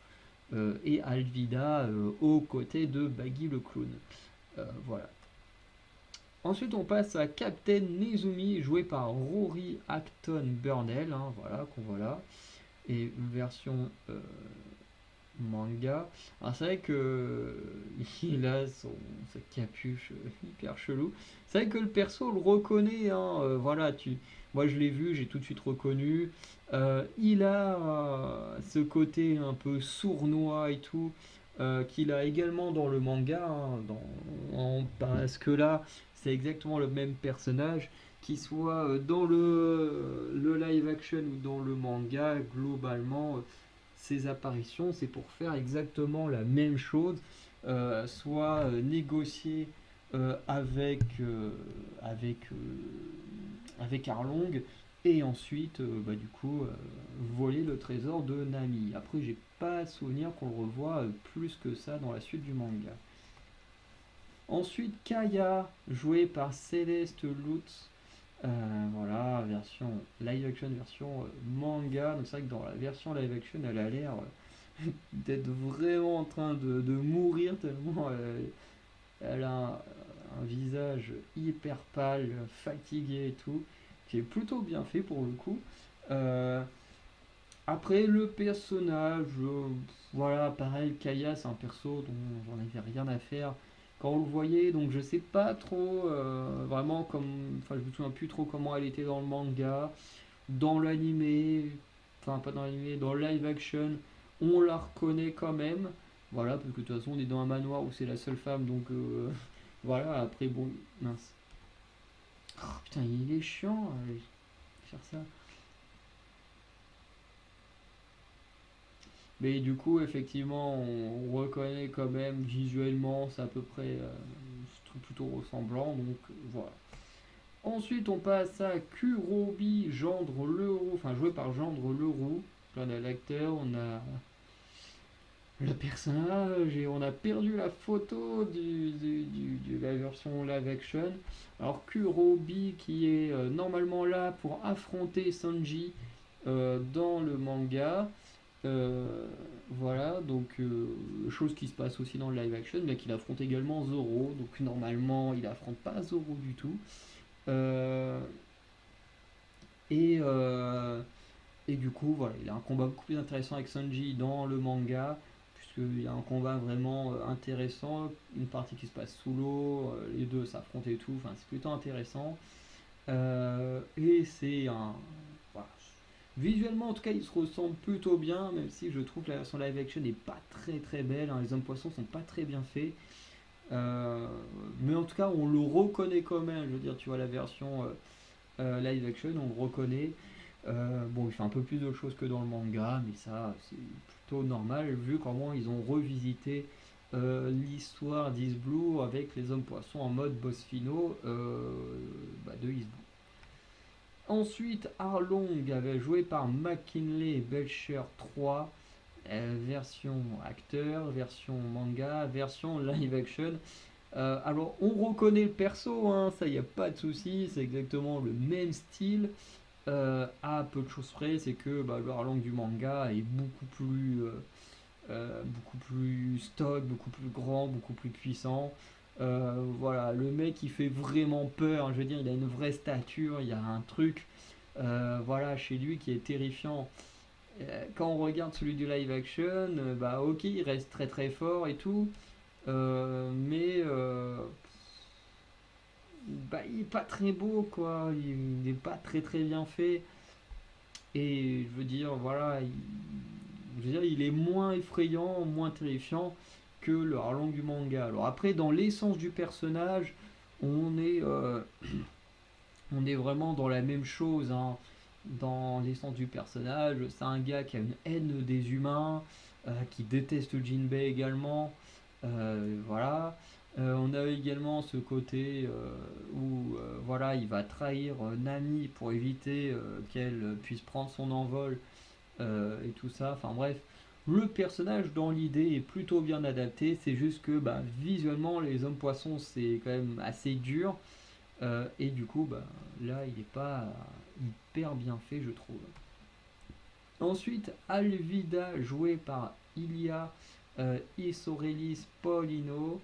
et Alvida aux côtés de Baggy le clown. Voilà. Ensuite, on passe à Captain Nezumi, joué par Rory Acton Burnell, hein, voilà, qu'on voit là. Et version manga. Alors c'est vrai que il a sa capuche hyper chelou. C'est vrai que le perso le reconnaît, hein, voilà, moi je l'ai vu, j'ai tout de suite reconnu. Il a ce côté un peu sournois et tout, qu'il a également dans le manga, hein, parce que là c'est exactement le même personnage, qu'il soit dans le live action ou dans le manga, globalement ces apparitions, c'est pour faire exactement la même chose, soit négocier avec Arlong et ensuite bah, du coup voler le trésor de Nami. Après, j'ai pas souvenir qu'on le revoit plus que ça dans la suite du manga. Ensuite, Kaya, joué par Céleste Lutz. Voilà, version live action, version manga. Donc c'est vrai que dans la version live action, elle a l'air d'être vraiment en train de mourir tellement elle a un visage hyper pâle, fatigué et tout. qui est plutôt bien fait pour le coup. Euh, Après, le personnage, voilà, pareil, Kaya, c'est un perso dont j'en avais rien à faire quand on le voyait, donc je sais pas trop vraiment comme. Enfin, je me souviens plus trop comment elle était dans le manga. Dans l'animé, enfin, pas dans l'animé, dans le live action, on la reconnaît quand même. Voilà, parce que de toute façon, on est dans un manoir où c'est la seule femme, donc voilà, après, bon, mince. Oh, putain, il est chiant, faire ça. Mais du coup, effectivement, on reconnaît quand même visuellement, c'est à peu près plutôt ressemblant. Donc voilà. Ensuite, on passe à Kurobi, Gendre Leroux, enfin joué par Gendre Leroux. Là, on a l'acteur, on a le personnage et on a perdu la photo de la version live action. Alors Kurobi qui est normalement là pour affronter Sanji dans le manga. Euh, voilà, donc chose qui se passe aussi dans le live action, mais qu'il affronte également Zoro. Donc normalement, il affronte pas Zoro du tout. Euh, et, euh, et du coup, voilà, il a un combat beaucoup plus intéressant avec Sanji dans le manga, puisqu'il y a un combat vraiment intéressant, une partie qui se passe sous l'eau, les deux s'affrontent et tout. Enfin, c'est plutôt intéressant. Et c'est un, voilà. Visuellement, en tout cas, il se ressemble plutôt bien, même si je trouve que la version live action n'est pas très très belle, hein. Les hommes poissons sont pas très bien faits. Mais en tout cas, on le reconnaît quand même. Je veux dire, tu vois, la version live action, on le reconnaît. Bon, il fait un peu plus de choses que dans le manga, mais ça, c'est plutôt normal, vu comment ils ont revisité l'histoire d'East Blue avec les hommes poissons en mode boss finaux de East Blue. Ensuite, Arlong avait joué par McKinley Belcher 3, version acteur, version manga, version live action. Alors, on reconnaît le perso, hein, ça y a pas de souci, c'est exactement le même style. À peu de choses près, c'est que le Arlong du manga est beaucoup plus stock, beaucoup plus grand, beaucoup plus puissant. Voilà, le mec il fait vraiment peur. Je veux dire, il a une vraie stature, il y a un truc, voilà, chez lui qui est terrifiant. Quand on regarde celui du live action, bah ok, il reste très très fort et tout, mais il est pas très beau quoi. Il n'est pas très très bien fait. Et je veux dire, voilà, je veux dire, il est moins effrayant, moins terrifiant que le Harlong du manga. Alors après, dans l'essence du personnage, on est, euh, on est vraiment dans la même chose, hein. Dans l'essence du personnage, c'est un gars qui a une haine des humains, qui déteste Jinbei également. Voilà. On a également ce côté où voilà, il va trahir Nami pour éviter qu'elle puisse prendre son envol et tout ça. Enfin bref, le personnage dans l'idée est plutôt bien adapté. C'est juste que visuellement, les hommes poissons c'est quand même assez dur. Et du coup, là, il n'est pas hyper bien fait, je trouve. Ensuite, Alvida, joué par Ilia Isorelis Paulino.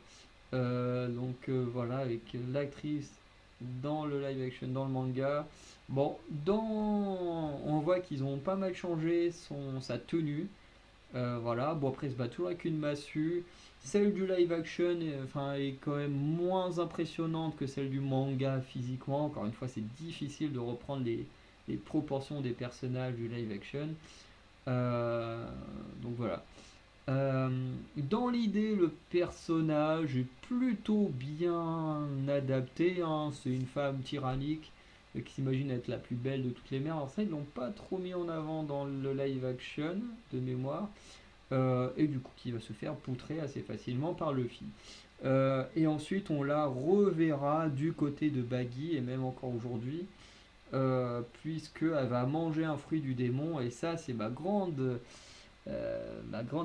Voilà, avec l'actrice dans le live action, dans le manga. Bon, on voit qu'ils ont pas mal changé sa tenue. Voilà, bon après il se bat toujours avec une massue. Celle du live action est quand même moins impressionnante que celle du manga physiquement. Encore une fois, c'est difficile de reprendre les proportions des personnages du live action. Euh, donc voilà. Dans l'idée, le personnage est plutôt bien adapté, hein. C'est une femme tyrannique qui s'imagine être la plus belle de toutes les mères. Alors ça, ils l'ont pas trop mis en avant dans le live action de mémoire. Et du coup, qui va se faire poutrer assez facilement par Luffy. Et ensuite, on la reverra du côté de Baggy, et même encore aujourd'hui, puisqu'elle va manger un fruit du démon. Et ça, c'est ma grande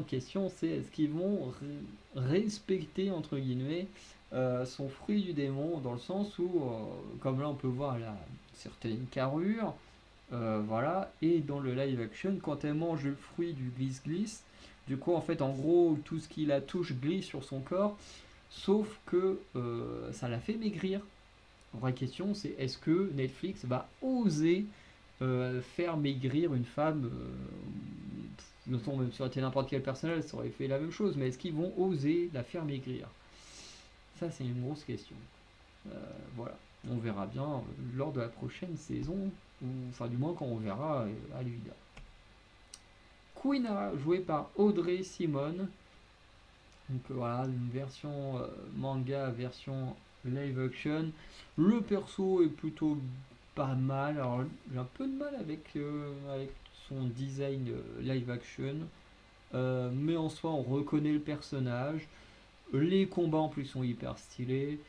question, c'est est-ce qu'ils vont respecter, entre guillemets, son fruit du démon, dans le sens où, comme là on peut voir, elle a certaines carrures, voilà, et dans le live action, quand elle mange le fruit du glisse-glisse, du coup, en fait, en gros, tout ce qui la touche glisse sur son corps, sauf que ça la fait maigrir. vraie question, c'est est-ce que Netflix va oser faire maigrir une femme notons même si ça aurait été n'importe quel personnage, ça aurait fait la même chose, mais est-ce qu'ils vont oser la faire maigrir? Ça, c'est une grosse question. Voilà, on verra bien lors de la prochaine saison, ou enfin du moins quand on verra à l'UIDA. Quina, jouée par Audrey Simone. Donc voilà, une version manga, version live action. Le perso est plutôt pas mal. Alors j'ai un peu de mal avec son design live action. Mais en soi, on reconnaît le personnage. Les combats en plus sont hyper stylés.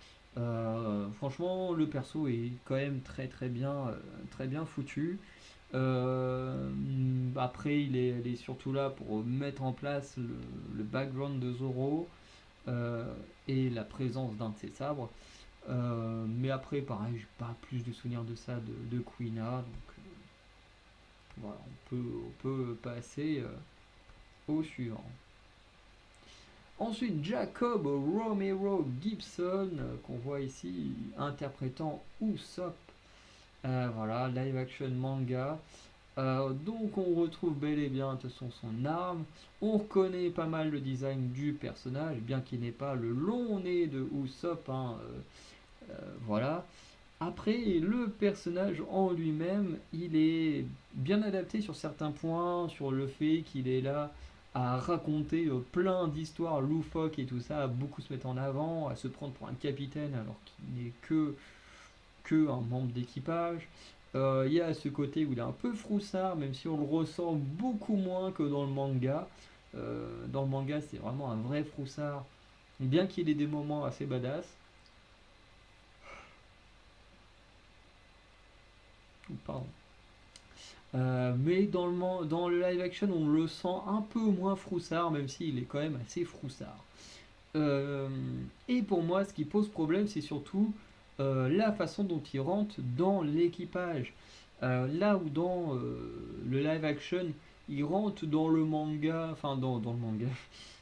Franchement, le perso est quand même très bien foutu. Après, il est surtout là pour mettre en place le background de Zoro et la présence d'un de ses sabres. Mais après, pareil, j'ai pas plus de souvenirs de ça de Quina. Donc voilà, on peut passer au suivant. Ensuite, Jacob Romero Gibson, qu'on voit ici interprétant Usopp. Voilà, live action manga. Donc on retrouve bel et bien de toute façon son arme. On reconnaît pas mal le design du personnage, bien qu'il n'ait pas le long nez de Usopp. Voilà. Après, le personnage en lui-même, il est bien adapté sur certains points, sur le fait qu'il est là à raconter plein d'histoires loufoques et tout ça, à beaucoup se mettre en avant, à se prendre pour un capitaine alors qu'il n'est que un membre d'équipage. Il y a ce côté où il est un peu froussard, même si on le ressent beaucoup moins que dans le manga. Dans le manga, c'est vraiment un vrai froussard, bien qu'il ait des moments assez badass. Pardon. Mais dans le live action, on le sent un peu moins froussard, même s'il est quand même assez froussard. Euh, et pour moi, ce qui pose problème, c'est surtout la façon dont il rentre dans l'équipage. Là où dans le live action, il rentre dans le manga, enfin dans le manga,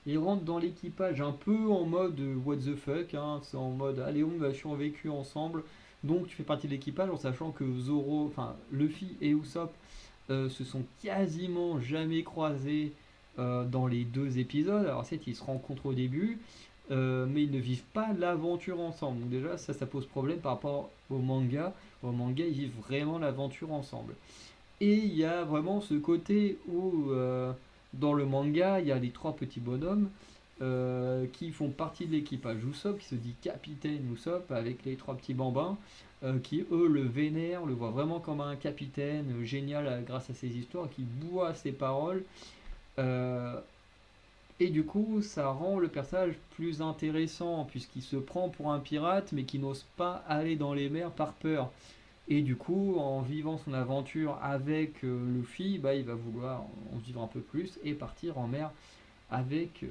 il rentre dans l'équipage un peu en mode what the fuck, hein, c'est en mode allez on va survécu ensemble, donc tu fais partie de l'équipage en sachant que Zoro, enfin Luffy et Usopp se sont quasiment jamais croisés dans les deux épisodes. Alors certes ils se rencontrent au début, mais ils ne vivent pas l'aventure ensemble. Donc déjà, ça pose problème par rapport au manga. Au manga, ils vivent vraiment l'aventure ensemble. Et il y a vraiment ce côté où, dans le manga, il y a les trois petits bonhommes qui font partie de l'équipage Usopp, qui se dit capitaine Usopp, avec les trois petits bambins, qui eux le vénèrent, le voient vraiment comme un capitaine génial grâce à ses histoires, qui boit ses paroles. Euh, et du coup, ça rend le personnage plus intéressant, puisqu'il se prend pour un pirate, mais qui n'ose pas aller dans les mers par peur. Et du coup, en vivant son aventure avec Luffy, bah, il va vouloir en vivre un peu plus et partir en mer avec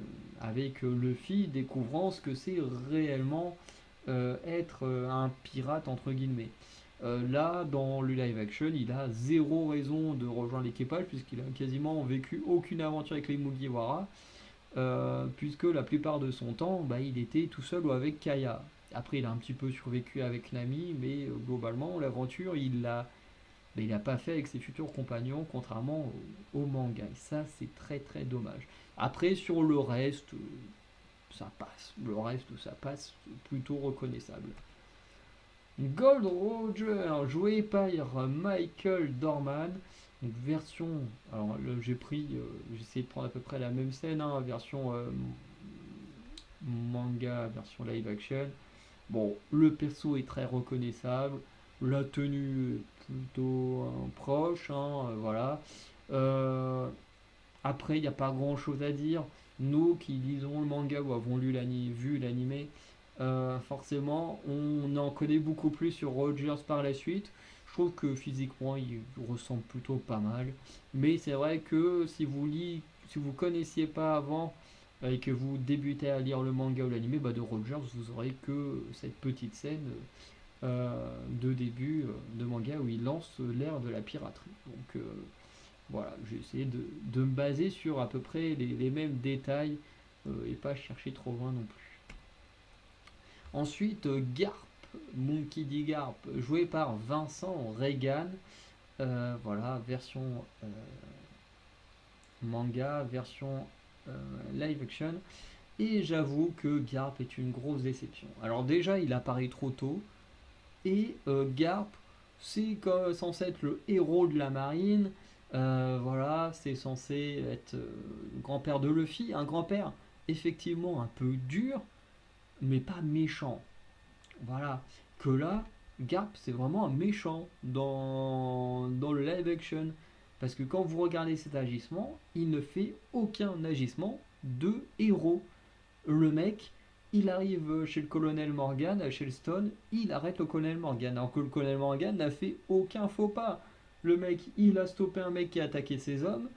Luffy, découvrant ce que c'est réellement être un pirate, entre guillemets. Là, dans le live action, il a zéro raison de rejoindre l'équipage, puisqu'il a quasiment vécu aucune aventure avec les Mugiwara. Puisque la plupart de son temps, bah, il était tout seul ou avec Kaya. Après, il a un petit peu survécu avec Nami, mais globalement, l'aventure, il l'a pas fait avec ses futurs compagnons, contrairement au manga. Et ça, c'est très très dommage. Après, sur le reste, ça passe. Le reste, ça passe plutôt reconnaissable. Gold Roger, joué par Michael Dorman. Donc version, alors j'ai essayé de prendre à peu près la même scène, hein, version manga, version live action. Bon, le perso est très reconnaissable, la tenue est plutôt proche, hein, voilà. Euh, Après, il n'y a pas grand chose à dire. Nous qui lisons le manga ou avons vu l'animé, forcément, on en connaît beaucoup plus sur Rogers par la suite. Je trouve que physiquement, il ressemble plutôt pas mal. Mais c'est vrai que si vous connaissiez pas avant et que vous débutez à lire le manga ou l'animé, bah de Rogers, vous aurez que cette petite scène de début de manga où il lance l'ère de la piraterie. Donc voilà, j'ai essayé de me baser sur à peu près les mêmes détails et pas chercher trop loin non plus. Ensuite, Garp. Monkey D. Garp, joué par Vincent Regan. Voilà, version manga, version live action. Et j'avoue que Garp est une grosse déception. Alors déjà, il apparaît trop tôt. Et Garp, c'est censé être le héros de la marine. Voilà, c'est censé être le grand-père de Luffy. Un grand-père effectivement un peu dur, mais pas méchant. Voilà. Que là, Garp, c'est vraiment un méchant dans le live action. Parce que quand vous regardez cet agissement, il ne fait aucun agissement de héros. Le mec, il arrive chez le colonel Morgan, chez le Stone, il arrête le colonel Morgan. Alors que le colonel Morgan n'a fait aucun faux pas. Le mec, il a stoppé un mec qui a attaqué ses hommes.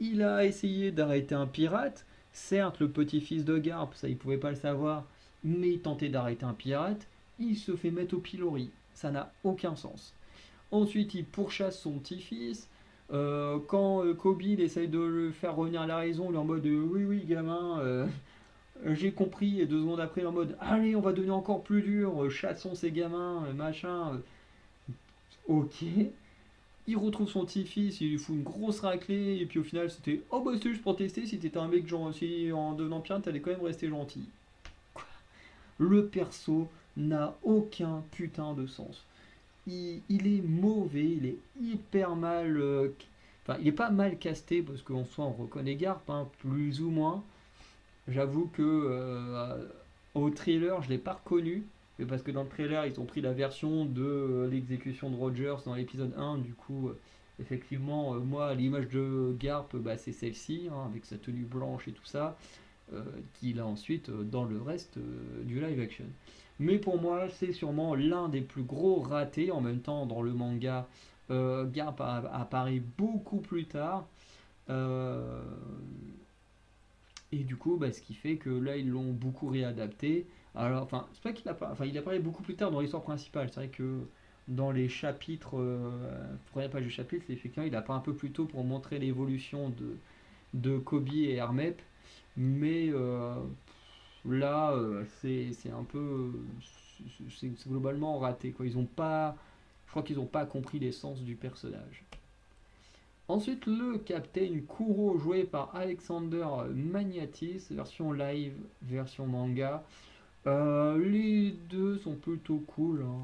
Il a essayé d'arrêter un pirate. Certes, le petit-fils de Garp, ça il pouvait pas le savoir, mais il tentait d'arrêter un pirate. Il se fait mettre au pilori. Ça n'a aucun sens. Ensuite, il pourchasse son petit-fils. Quand Kobe il essaye de le faire revenir à la raison, il est en mode oui, oui, gamin, j'ai compris. Et 2 secondes après, il est en mode allez, on va devenir encore plus dur, chassons ces gamins, machin. Ok. Il retrouve son petit-fils, il lui fout une grosse raclée, et puis au final, c'était oh bah c'était juste pour tester si t'étais un mec gentil, en devenant pirate, t'allais quand même rester gentil. Le perso n'a aucun putain de sens. Il est mauvais, il est hyper mal. Enfin, il est pas mal casté parce qu'en soi on reconnaît Garp, hein, plus ou moins. J'avoue que au trailer je l'ai pas reconnu, mais parce que dans le trailer ils ont pris la version de l'exécution de Rogers dans l'épisode 1. Du coup, effectivement, moi l'image de Garp, bah, c'est celle-ci, hein, avec sa tenue blanche et tout ça, qu'il a ensuite dans le reste du live action. Mais pour moi, c'est sûrement l'un des plus gros ratés. En même temps, dans le manga, Garp apparaît beaucoup plus tard. Euh, et du coup, bah, ce qui fait que là, ils l'ont beaucoup réadapté. Alors, enfin, c'est pas qu'il apparaît, enfin, il apparaît beaucoup plus tard dans l'histoire principale. C'est vrai que dans les chapitres, première page du chapitre, effectivement, il apparaît un peu plus tôt pour montrer l'évolution de Kobe et Hermep. Mais là, c'est un peu. C'est globalement raté, quoi. Ils ont pas. Je crois qu'ils n'ont pas compris l'essence du personnage. Ensuite, le Captain Kuro, joué par Alexander Magnatis, version live, version manga. Les deux sont plutôt cool, hein.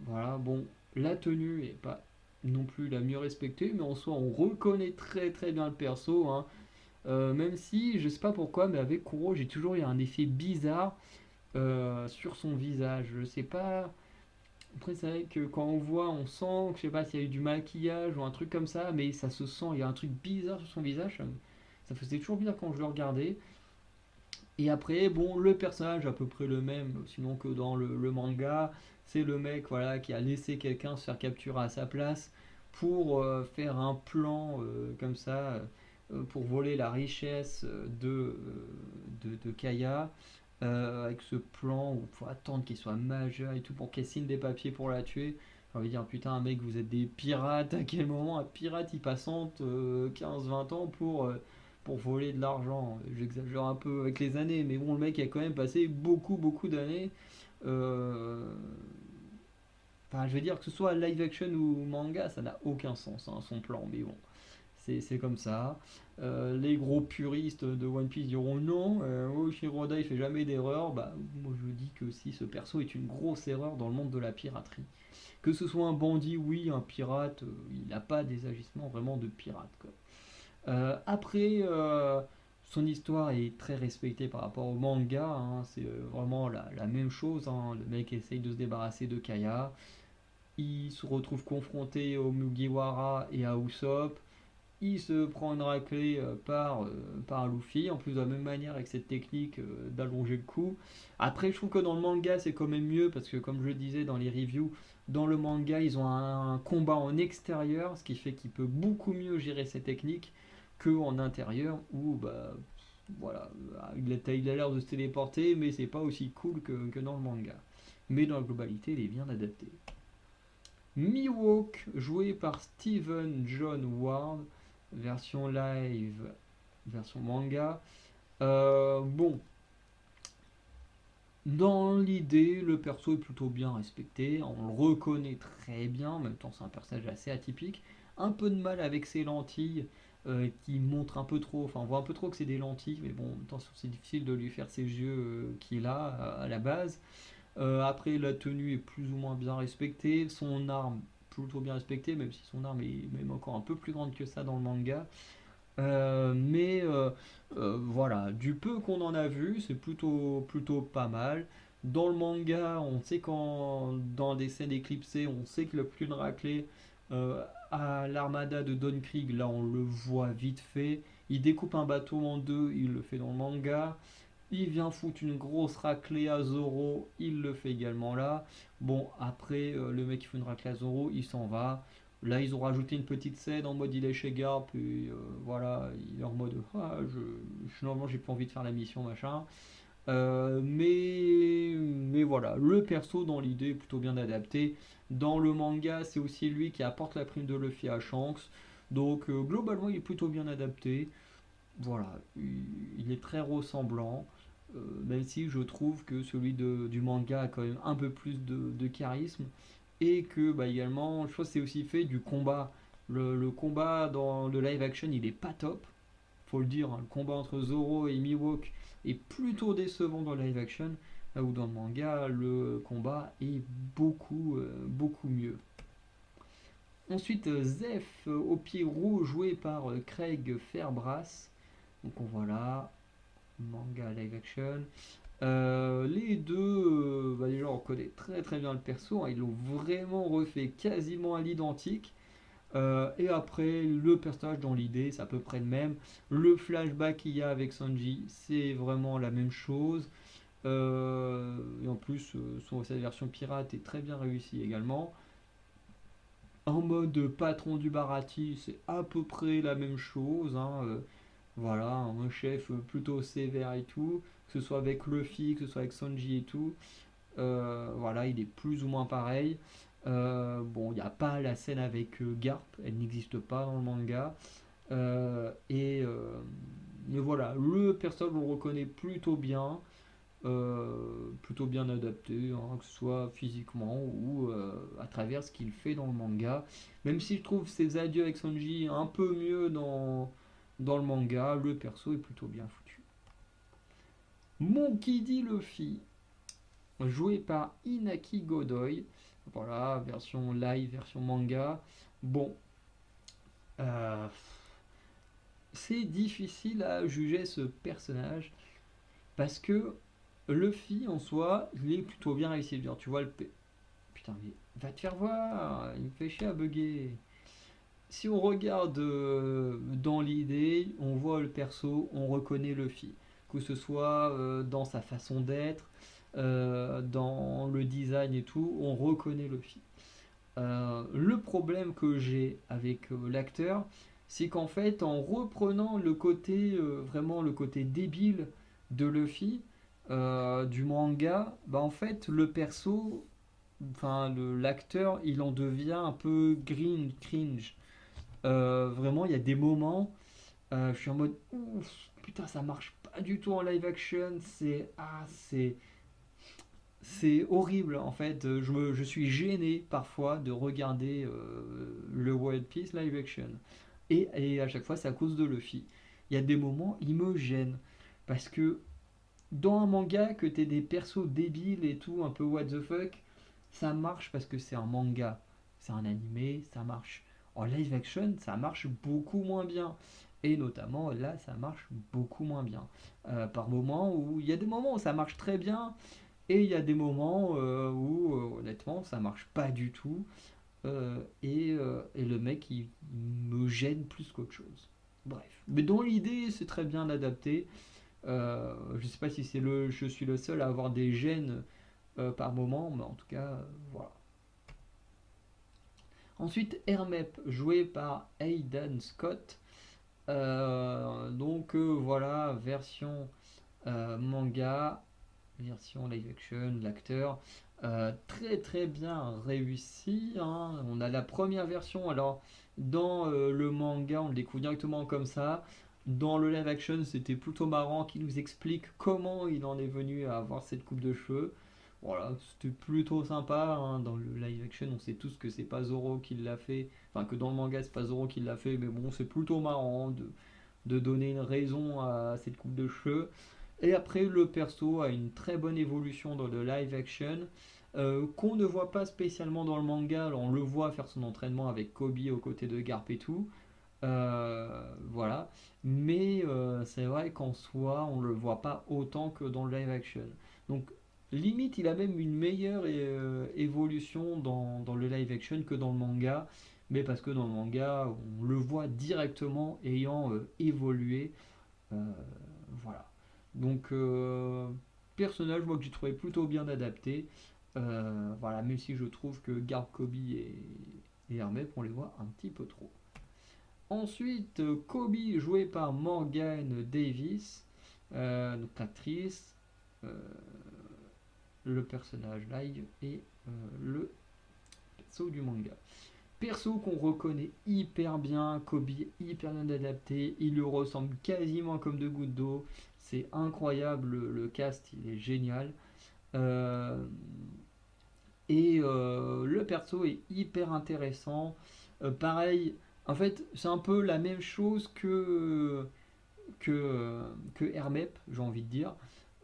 Voilà, bon, la tenue est pas non plus la mieux respectée, mais en soi, on reconnaît très très bien le perso, hein. Même si, je sais pas pourquoi, mais avec Kuro, j'ai toujours eu un effet bizarre sur son visage. Je sais pas. Après, c'est vrai que quand on voit, on sent que je sais pas s'il y a eu du maquillage ou un truc comme ça, mais ça se sent. Il y a un truc bizarre sur son visage. Ça faisait toujours bizarre quand je le regardais. Et après, bon, le personnage à peu près le même, sinon que dans le manga, c'est le mec voilà qui a laissé quelqu'un se faire capturer à sa place pour faire un plan comme ça pour voler la richesse de Kaya. Avec ce plan où il faut attendre qu'il soit majeur et tout pour qu'il signe des papiers pour la tuer. J'ai envie de dire, putain, mec, vous êtes des pirates. À quel moment un pirate il patiente 15-20 ans pour voler de l'argent? J'exagère un peu avec les années, mais bon, le mec a quand même passé beaucoup, beaucoup d'années. Euh, Enfin, je veux dire, que ce soit live action ou manga, ça n'a aucun sens, hein, son plan, mais bon. C'est comme ça. Les gros puristes de One Piece diront non, Shiroda il fait jamais d'erreur. Bah, moi je dis que si ce perso est une grosse erreur dans le monde de la piraterie. Que ce soit un bandit, oui, un pirate, il n'a pas des agissements vraiment de pirate, quoi. Après, son histoire est très respectée par rapport au manga, hein, c'est vraiment la même chose, hein. Le mec essaye de se débarrasser de Kaya. Il se retrouve confronté au Mugiwara et à Usopp. Il se prend une raclée par Luffy, en plus de la même manière avec cette technique d'allonger le cou. Après, je trouve que dans le manga, c'est quand même mieux, parce que comme je le disais dans les reviews, dans le manga, ils ont un combat en extérieur, ce qui fait qu'il peut beaucoup mieux gérer ses techniques qu'en intérieur, où bah, voilà, il a l'air de se téléporter, mais c'est pas aussi cool que dans le manga. Mais dans la globalité, il est bien adapté. Mihawk, joué par Stephen John Ward, version live, version manga. Bon, Dans l'idée, le perso est plutôt bien respecté, on le reconnaît très bien, en même temps c'est un personnage assez atypique. Un peu de mal avec ses lentilles, qui montrent un peu trop, enfin on voit un peu trop que c'est des lentilles, mais bon, en même temps c'est difficile de lui faire ses yeux qu'il a à la base. Après, la tenue est plus ou moins bien respectée, son arme plutôt bien respectée, même si son arme est même encore un peu plus grande que ça dans le manga. Mais voilà, du peu qu'on en a vu, c'est plutôt pas mal. Dans le manga, on sait quand dans des scènes éclipsées, on sait qu'il a plus une raclée à l'armada de Don Krieg, là on le voit vite fait. Il découpe un bateau en deux, il le fait dans le manga. Il vient foutre une grosse raclée à Zoro, il le fait également là. Bon, après, le mec qui fait une raclée à Zoro, il s'en va. Là, ils ont rajouté une petite scène en mode il est chez Garp, et voilà, il est en mode ah, normalement j'ai pas envie de faire la mission, machin. Mais voilà, le perso dans l'idée est plutôt bien adapté. Dans le manga, c'est aussi lui qui apporte la prime de Luffy à Shanks. Donc globalement, il est plutôt bien adapté. Voilà, il est très ressemblant, même si je trouve que celui du manga a quand même un peu plus de charisme, et que bah, également, je pense que c'est aussi fait du combat. Le combat dans le live action, il est pas top, faut le dire, hein. Le combat entre Zoro et Mihawk est plutôt décevant dans le live action, là où dans le manga, le combat est beaucoup mieux. Ensuite, Zeph au pied roux, joué par Craig Fairbrass. Donc on voit là, manga live action. Les deux, bah déjà on connaît très bien le perso, hein, ils l'ont vraiment refait quasiment à l'identique. Et après, le personnage dans l'idée, c'est à peu près le même. Le flashback qu'il y a avec Sanji, c'est vraiment la même chose. Et en plus, sa version pirate est très bien réussie également. En mode patron du Barati, c'est à peu près la même chose, hein. Voilà, un chef plutôt sévère et tout, que ce soit avec Luffy, que ce soit avec Sanji et tout. Voilà, il est plus ou moins pareil. Bon, il n'y a pas la scène avec Garp, elle n'existe pas dans le manga. Mais voilà, le personnage on le reconnaît plutôt bien adapté, hein, que ce soit physiquement ou à travers ce qu'il fait dans le manga. Même si je trouve ses adieux avec Sanji un peu mieux dans le manga, le perso est plutôt bien foutu. Monkey D. Luffy, joué par Inaki Godoy. Voilà, version live, version manga. Bon, euh, c'est difficile à juger ce personnage parce que Luffy en soi, il est plutôt bien réussi. Tu vois putain, mais va te faire voir, il me fait chier à bugger. Si on regarde dans l'idée, on voit le perso, on reconnaît Luffy. Que ce soit dans sa façon d'être, dans le design et tout, on reconnaît Luffy. Le problème que j'ai avec l'acteur, c'est qu'en fait, en reprenant le côté, vraiment le côté débile de Luffy, du manga, bah en fait, le perso, enfin l'acteur, il en devient un peu green, cringe. Vraiment, il y a des moments, je suis en mode, ouf, putain, ça marche pas du tout en live action, c'est horrible en fait. Je suis gêné parfois de regarder le One Piece live action. Et à chaque fois, c'est à cause de Luffy. Il y a des moments, il me gêne. Parce que dans un manga, que t'aies des persos débiles et tout, un peu what the fuck, ça marche parce que c'est un manga. C'est un animé, ça marche. En live action, ça marche beaucoup moins bien. Et notamment là, ça marche beaucoup moins bien. Par moments où il y a des moments où ça marche très bien, et il y a des moments où honnêtement ça marche pas du tout. Et le mec il me gêne plus qu'autre chose. Bref. Mais dans l'idée c'est très bien adapté. Je sais pas si je suis le seul à avoir des gênes par moment, mais en tout cas voilà. Ensuite Hermep, joué par Aidan Scott. Donc voilà, version manga, version live action, l'acteur très bien réussi, hein. On a la première version, alors dans le manga on le découvre directement comme ça. Dans le live action, c'était plutôt marrant qu'il nous explique comment il en est venu à avoir cette coupe de cheveux. Voilà, c'était plutôt sympa, hein. Dans le live action, on sait tous que c'est pas Zoro qui l'a fait. Enfin, que dans le manga, c'est pas Zoro qui l'a fait. Mais bon, c'est plutôt marrant de donner une raison à cette coupe de cheveux. Et après, le perso a une très bonne évolution dans le live action. Qu'on ne voit pas spécialement dans le manga. Alors, on le voit faire son entraînement avec Kobe aux côtés de Garp et tout. Voilà. Mais c'est vrai qu'en soi, on le voit pas autant que dans le live action. Donc, limite, il a même une meilleure évolution dans le live action que dans le manga. Mais parce que dans le manga, on le voit directement ayant évolué. Euh, voilà. Donc, personnage, moi que j'ai trouvé plutôt bien adapté. Voilà, même si je trouve que Garp, Kobe et Hermep, on les voit un petit peu trop. Ensuite, Kobe, joué par Morgan Davis, donc l'actrice, euh, le personnage live et le perso du manga. Perso qu'on reconnaît hyper bien, Kobe hyper bien adapté, il lui ressemble quasiment comme deux gouttes d'eau. C'est incroyable, le cast, il est génial. Euh, le perso est hyper intéressant. Pareil, en fait, c'est un peu la même chose que Hermep, j'ai envie de dire,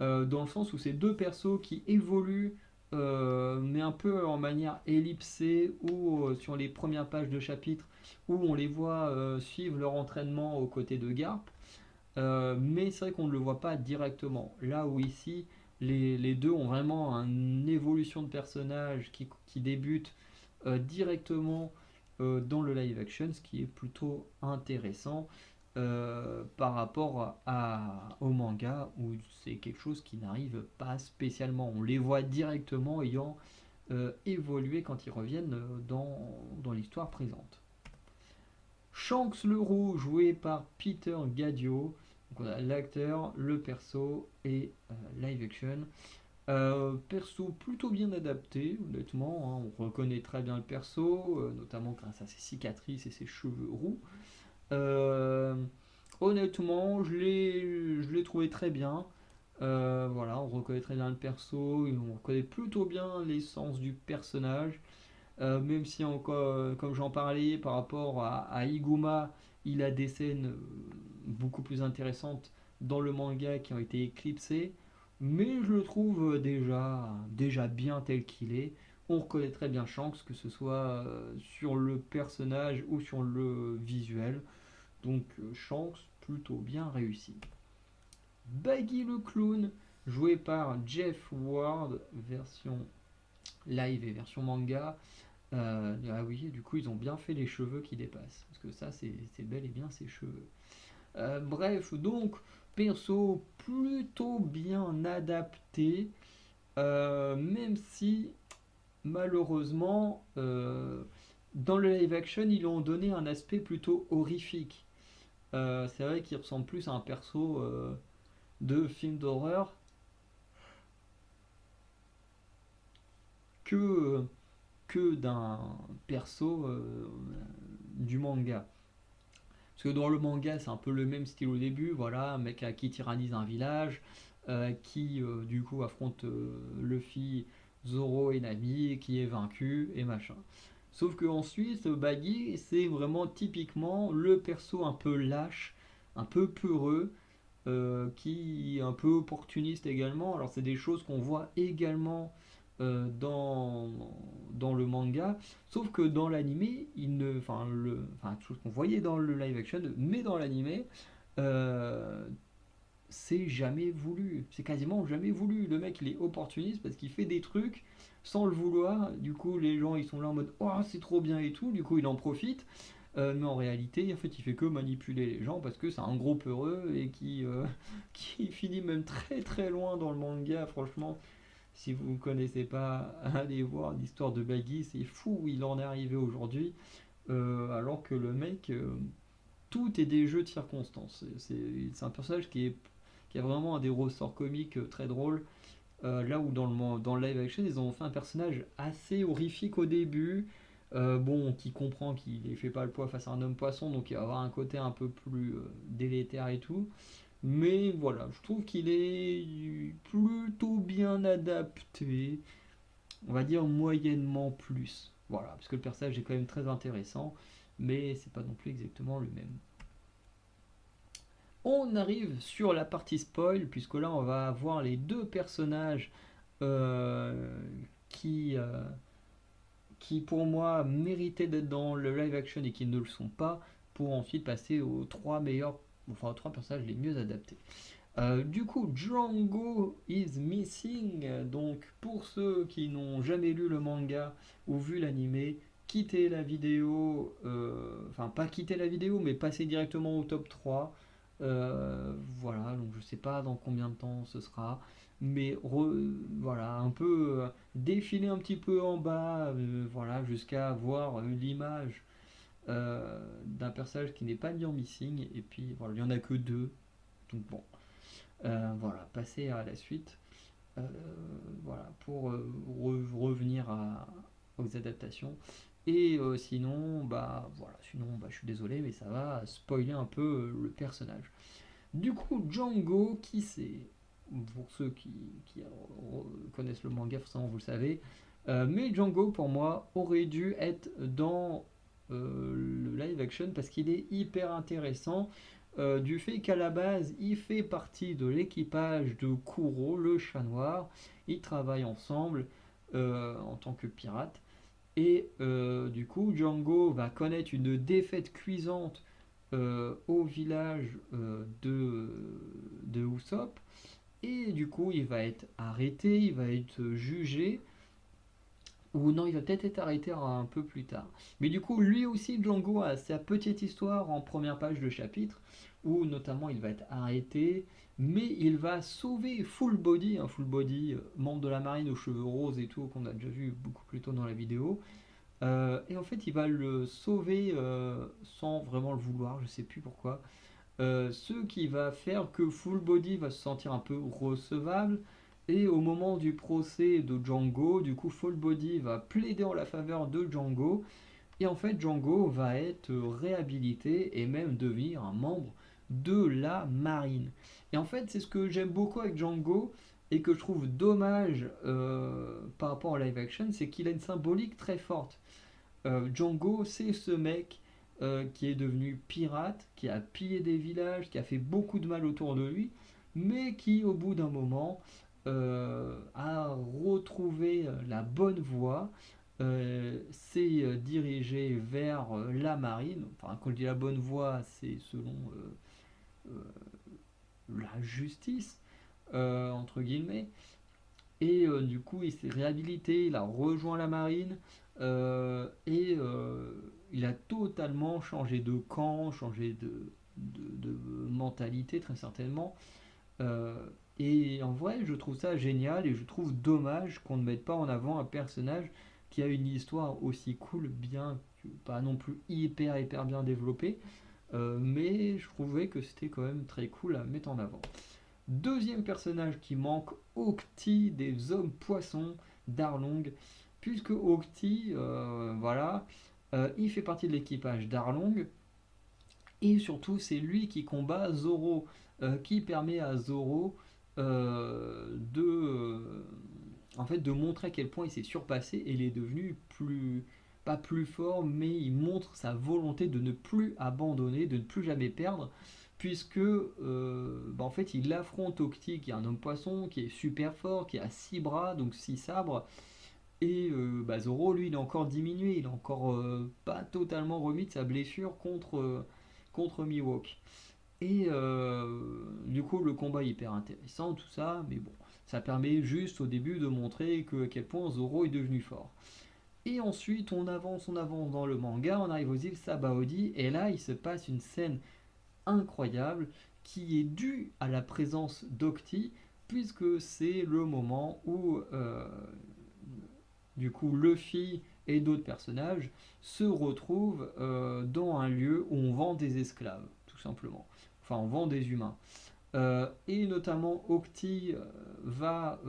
dans le sens où c'est deux persos qui évoluent, mais un peu en manière ellipsée, ou sur les premières pages de chapitre, où on les voit suivre leur entraînement aux côtés de Garp. Mais c'est vrai qu'on ne le voit pas directement. Là où ici, les deux ont vraiment une évolution de personnage qui débute directement dans le live action, ce qui est plutôt intéressant par rapport au manga où c'est quelque chose qui n'arrive pas spécialement. On les voit directement ayant évolué quand ils reviennent dans l'histoire présente. Shanks le Roux, joué par Peter Gadio. Donc on a l'acteur, le perso et live action. Perso plutôt bien adapté, honnêtement, hein. On reconnaît très bien le perso, notamment grâce à ses cicatrices et ses cheveux roux. Euh, Honnêtement, je l'ai trouvé très bien. Voilà, on reconnaît très bien le perso, et on reconnaît plutôt bien l'essence du personnage. Même si encore, comme j'en parlais par rapport à Iguma, il a des scènes beaucoup plus intéressantes dans le manga qui ont été éclipsées. Mais je le trouve déjà bien tel qu'il est. On reconnaît très bien Shanks, que ce soit sur le personnage ou sur le visuel. Donc Shanks, plutôt bien réussi. Baggy le clown, joué par Jeff Ward, version live et version manga. Ah oui, du coup, ils ont bien fait les cheveux qui dépassent. Parce que ça, c'est bel et bien ses cheveux. Bref, donc, perso plutôt bien adapté. Même si, malheureusement, dans le live action, ils lui ont donné un aspect plutôt horrifique. C'est vrai qu'il ressemble plus à un perso de film d'horreur que, que d'un perso du manga. Parce que dans le manga, c'est un peu le même style au début, voilà, un mec qui tyrannise un village, qui du coup affronte Luffy, Zoro et Nami, qui est vaincu et machin. Sauf que ensuite, Baggy, c'est vraiment typiquement le perso un peu lâche, un peu peureux, qui est un peu opportuniste également. Alors c'est des choses qu'on voit également dans, dans le manga, sauf que dans l'animé, enfin, tout ce qu'on voyait dans le live action, mais dans l'animé, euh, c'est jamais voulu, c'est quasiment jamais voulu. Le mec il est opportuniste parce qu'il fait des trucs sans le vouloir, du coup les gens ils sont là en mode oh c'est trop bien et tout, du coup il en profite. Mais en réalité, en fait, il fait que manipuler les gens parce que c'est un gros peureux et qui finit même très très loin dans le manga. Franchement, si vous ne connaissez pas, allez voir l'histoire de Baggy, c'est fou où il en est arrivé aujourd'hui. Alors que le mec, tout est des jeux de circonstances. C'est un personnage qui a vraiment des ressorts comiques très drôles. Là où dans le live action, ils ont fait un personnage assez horrifique au début, bon, qui comprend qu'il ne fait pas le poids face à un homme poisson, donc il va avoir un côté un peu plus délétère et tout. Mais voilà, je trouve qu'il est plutôt bien adapté, on va dire moyennement plus. Voilà, parce que le personnage est quand même très intéressant, mais c'est pas non plus exactement le même. On arrive sur la partie spoil, puisque là on va avoir les deux personnages euh, qui, euh, qui pour moi méritaient d'être dans le live action et qui ne le sont pas, pour ensuite passer aux trois meilleurs, enfin aux trois personnages les mieux adaptés. Du coup, Django is Missing. Donc, pour ceux qui n'ont jamais lu le manga ou vu l'animé, quittez la vidéo, enfin pas quitter la vidéo, mais passez directement au top 3. Voilà, donc je sais pas dans combien de temps ce sera, mais voilà, un peu défiler un petit peu en bas, voilà, jusqu'à voir l'image d'un personnage qui n'est pas mis en Missing, et puis voilà, il y en a que deux, donc bon. Voilà, passer à la suite. Euh, voilà, pour revenir aux adaptations. Et sinon, bah voilà, sinon, bah, je suis désolé, mais ça va spoiler un peu le personnage. Du coup, Django, qui c'est? Pour ceux qui connaissent le manga, forcément vous le savez. Mais Django, pour moi, aurait dû être dans le live action parce qu'il est hyper intéressant. Du fait qu'à la base, il fait partie de l'équipage de Kuro, le chat noir. Ils travaillent ensemble en tant que pirates. Et du coup, Django va connaître une défaite cuisante au village de Usopp. Et du coup, il va être arrêté, il va être jugé. Ou non, il va peut-être être arrêté un peu plus tard. Mais du coup, lui aussi, Django a sa petite histoire en première page de chapitre, où notamment il va être arrêté, mais il va sauver Full Body, Full Body, membre de la marine aux cheveux roses et tout, qu'on a déjà vu beaucoup plus tôt dans la vidéo. Et en fait, il va le sauver sans vraiment le vouloir, je sais plus pourquoi. Ce qui va faire que Full Body va se sentir un peu recevable. Et au moment du procès de Django, du coup, Full Body va plaider en la faveur de Django. Et en fait, Django va être réhabilité et même devenir un membre de la marine. Et en fait, c'est ce que j'aime beaucoup avec Django et que je trouve dommage par rapport au live action, c'est qu'il a une symbolique très forte. Django, c'est ce mec qui est devenu pirate, qui a pillé des villages, qui a fait beaucoup de mal autour de lui, mais qui, au bout d'un moment, a retrouvé la bonne voie, s'est dirigé vers la marine. Enfin, quand je dis la bonne voie, c'est selon la justice, entre guillemets. Et du coup, il s'est réhabilité, il a rejoint la marine et il a totalement changé de camp, changé de mentalité très certainement. Euh, et en vrai, je trouve ça génial et je trouve dommage qu'on ne mette pas en avant un personnage qui a une histoire aussi cool, bien que pas non plus hyper bien développée, mais je trouvais que c'était quand même très cool à mettre en avant. Deuxième personnage qui manque, Octi des Hommes Poissons d'Arlong, puisque Octi, voilà, il fait partie de l'équipage d'Arlong, et surtout c'est lui qui combat Zoro, qui permet à Zoro en fait, de montrer à quel point il s'est surpassé et il est devenu plus, pas plus fort, mais il montre sa volonté de ne plus abandonner, de ne plus jamais perdre, puisque en fait il affronte Octi qui est un homme poisson, qui est super fort, qui a 6 bras, donc 6 sabres, et Zoro lui il est encore diminué, il est encore pas totalement remis de sa blessure contre Mihawk. Et du coup, le combat est hyper intéressant, tout ça, mais bon, ça permet juste au début de montrer à quel point Zoro est devenu fort. Et ensuite, on avance dans le manga, on arrive aux îles Sabaody, et là, il se passe une scène incroyable qui est due à la présence d'Octi, puisque c'est le moment où, du coup, Luffy et d'autres personnages se retrouvent dans un lieu où on vend des esclaves, tout simplement. Enfin, on vend des humains. Et notamment, Octi va,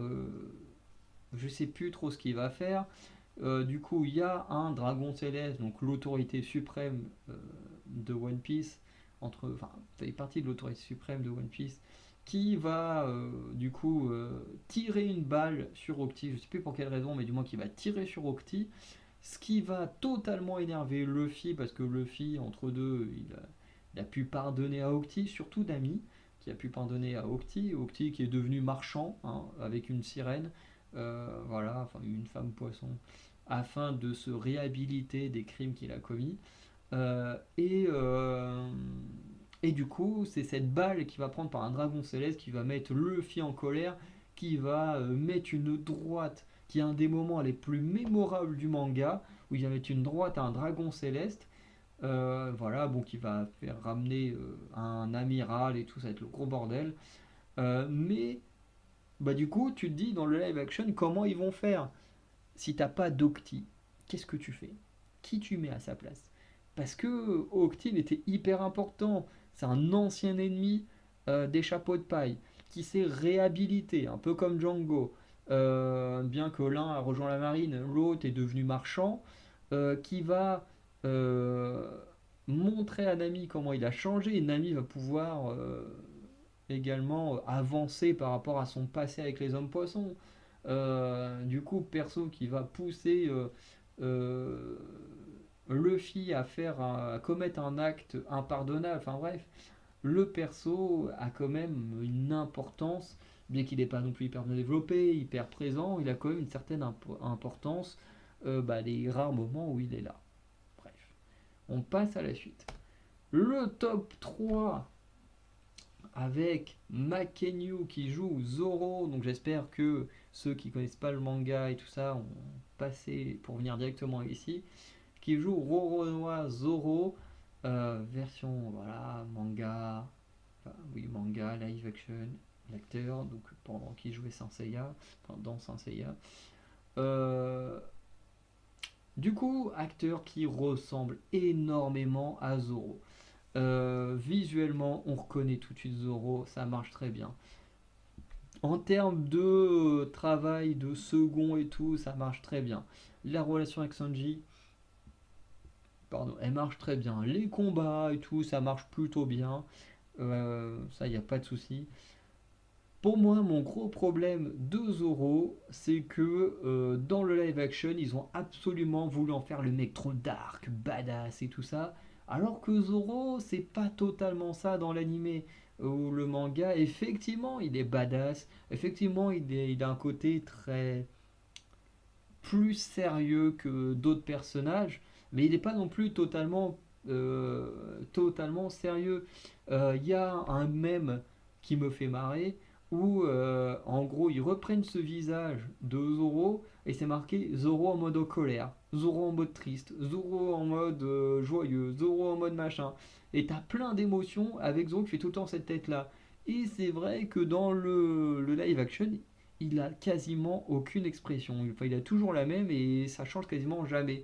je sais plus trop ce qu'il va faire, Du coup, il y a un dragon céleste, donc l'autorité suprême de One Piece, enfin, fait partie de l'autorité suprême de One Piece, qui va du coup tirer une balle sur Octi, je sais plus pour quelle raison, mais du moins qui va tirer sur Octi, ce qui va totalement énerver Luffy, parce que Luffy, entre deux, il a pu pardonner à Octi, surtout Nami, qui a pu pardonner à Octi, Octi qui est devenu marchand, hein, avec une sirène, voilà, enfin une femme poisson, afin de se réhabiliter des crimes qu'il a commis. Euh, et, euh, et du coup, c'est cette balle qui va prendre par un dragon céleste qui va mettre Luffy en colère, qui va mettre une droite, qui est un des moments les plus mémorables du manga, où il va mettre une droite à un dragon céleste. Voilà, bon, qui va faire ramener un amiral et tout, ça va être le gros bordel. Mais, bah, du coup, tu te dis dans le live action, comment ils vont faire si t'as pas d'Octi? Qu'est-ce que tu fais? Qui tu mets à sa place? Parce que Octi, il était hyper important. C'est un ancien ennemi des chapeaux de paille qui s'est réhabilité, un peu comme Django. Bien que l'un a rejoint la marine, l'autre est devenu marchand, qui va euh, montrer à Nami comment il a changé. Et Nami va pouvoir également avancer par rapport à son passé avec les hommes poissons. Du coup, perso qui va pousser euh, Luffy à commettre un acte impardonnable. Enfin bref, le perso a quand même une importance, bien qu'il n'est pas non plus hyper bien développé, hyper présent, il a quand même une certaine importance, bah, les rares moments où il est là. Bref, on passe à la suite. Le top 3 avec Makenyu qui joue Zoro. Donc j'espère que ceux qui connaissent pas le manga et tout ça ont passé pour venir directement ici. Qui joue Roronoa Zoro, version voilà manga, enfin, oui manga live action, l'acteur donc pendant qui jouait Saint Seiya, enfin dans Saint Seiya. Euh, du coup, acteur qui ressemble énormément à Zoro. Visuellement, on reconnaît tout de suite Zoro, ça marche très bien. En termes de travail, de second et tout, ça marche très bien. La relation avec Sanji, pardon, elle marche très bien. Les combats et tout, ça marche plutôt bien. Ça, il n'y a pas de souci. Pour moi, mon gros problème de Zoro, c'est que dans le live action, ils ont absolument voulu en faire le mec trop dark, badass et tout ça. Alors que Zoro, c'est pas totalement ça dans l'animé ou le manga. Effectivement, il est badass. Effectivement, il a un côté très plus sérieux que d'autres personnages. Mais il n'est pas non plus totalement sérieux. Il y a un mème qui me fait marrer où en gros ils reprennent ce visage de Zoro et c'est marqué Zoro en mode colère, Zoro en mode triste, Zoro en mode joyeux, Zoro en mode machin. Et t'as plein d'émotions avec Zoro qui fait tout le temps cette tête là. Et c'est vrai que dans le live action, il a quasiment aucune expression. Enfin, il a toujours la même et ça change quasiment jamais.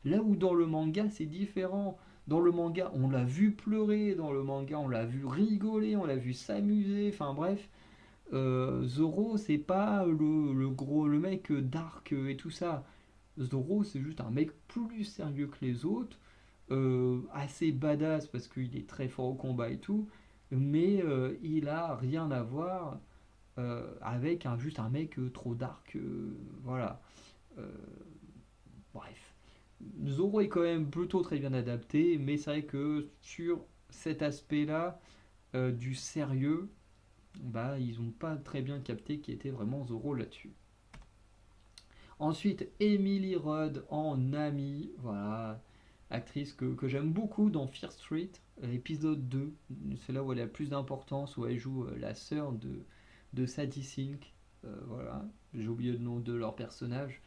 Là où dans le manga, c'est différent. Dans le manga, on l'a vu pleurer, dans le manga, on l'a vu rigoler, on l'a vu s'amuser, enfin bref. Zoro, c'est pas le mec dark et tout ça. Zoro, c'est juste un mec plus sérieux que les autres, assez badass parce qu'il est très fort au combat et tout, mais il a rien à voir avec juste un mec trop dark. Voilà. Euh, Bref. Zoro est quand même plutôt très bien adapté, mais c'est vrai que sur cet aspect-là du sérieux, bah, ils n'ont pas très bien capté qui était vraiment Zoro là-dessus. Ensuite, Emily Rudd en Nami, voilà, actrice que j'aime beaucoup dans Fear Street, épisode 2, c'est là où elle a plus d'importance, où elle joue la sœur de Sadie Sink, voilà, j'ai oublié le nom de leur personnage,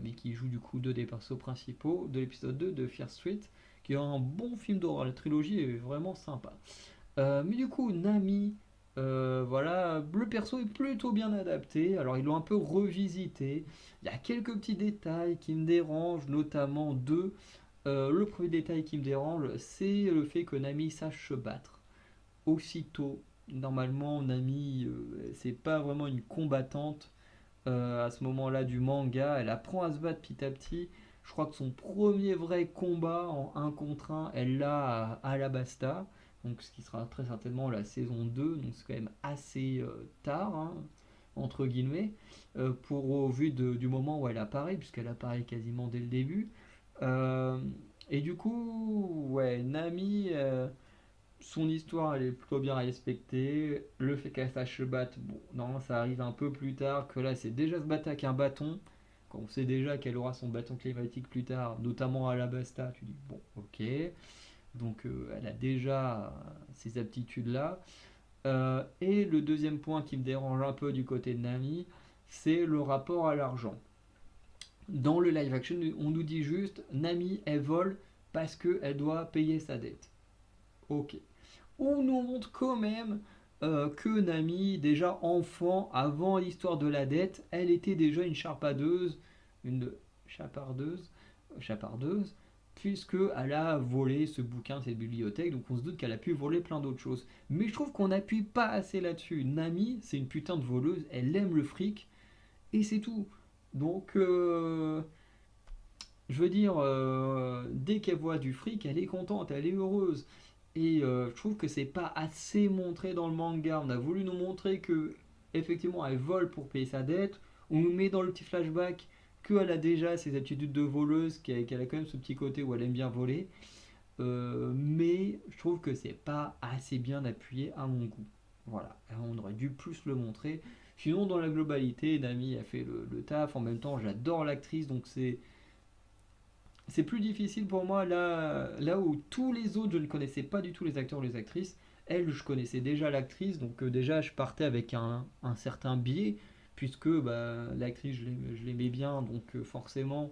mais qui joue du coup deux des persos principaux de l'épisode 2 de Fear Street, qui est un bon film d'horreur, la trilogie est vraiment sympa. Mais du coup, Nami, voilà, le perso est plutôt bien adapté. Alors, ils l'ont un peu revisité. Il y a quelques petits détails qui me dérangent, notamment deux. Le premier détail qui me dérange, c'est le fait que Nami sache se battre aussitôt. Normalement, Nami, c'est pas vraiment une combattante. à ce moment-là du manga. Elle apprend à se battre petit à petit. Je crois que son premier vrai combat en un contre un, elle l'a à Alabasta. Donc ce qui sera très certainement la saison 2. Donc c'est quand même assez tard, hein, entre guillemets, au vu du moment où elle apparaît, puisqu'elle apparaît quasiment dès le début. Euh, et du coup, ouais, Nami, son histoire, elle est plutôt bien respectée. Le fait qu'elle sache se battre, bon, non, ça arrive un peu plus tard, que là, c'est déjà se battre avec un bâton. Quand on sait déjà qu'elle aura son bâton climatique plus tard, notamment à la Basta, tu dis, bon, ok. Donc, elle a déjà ces aptitudes-là. Et le deuxième point qui me dérange un peu du côté de Nami, c'est le rapport à l'argent. Dans le live action, on nous dit juste, Nami, elle vole parce qu'elle doit payer sa dette. Ok. On nous montre quand même que Nami, déjà enfant, avant l'histoire de la dette, elle était déjà une charpadeuse, une chapardeuse, chapardeuse, puisqu'elle a volé ce bouquin, cette bibliothèque, donc on se doute qu'elle a pu voler plein d'autres choses. Mais je trouve qu'on n'appuie pas assez là-dessus. Nami, c'est une putain de voleuse, elle aime le fric, et c'est tout. Donc, je veux dire, dès qu'elle voit du fric, elle est contente, elle est heureuse. Et je trouve que c'est pas assez montré dans le manga. On a voulu nous montrer que, effectivement, elle vole pour payer sa dette. On nous met dans le petit flashback qu'elle a déjà ses attitudes de voleuse, qu'elle a quand même ce petit côté où elle aime bien voler. Mais je trouve que c'est pas assez bien appuyé à mon goût. Voilà, on aurait dû plus le montrer. Sinon, dans la globalité, Nami a fait le taf. En même temps, j'adore l'actrice, donc c'est plus difficile pour moi là où tous les autres, je ne connaissais pas du tout les acteurs ou les actrices. Elle, je connaissais déjà l'actrice, donc déjà je partais avec un certain biais, puisque bah, l'actrice, je l'aimais bien, donc forcément,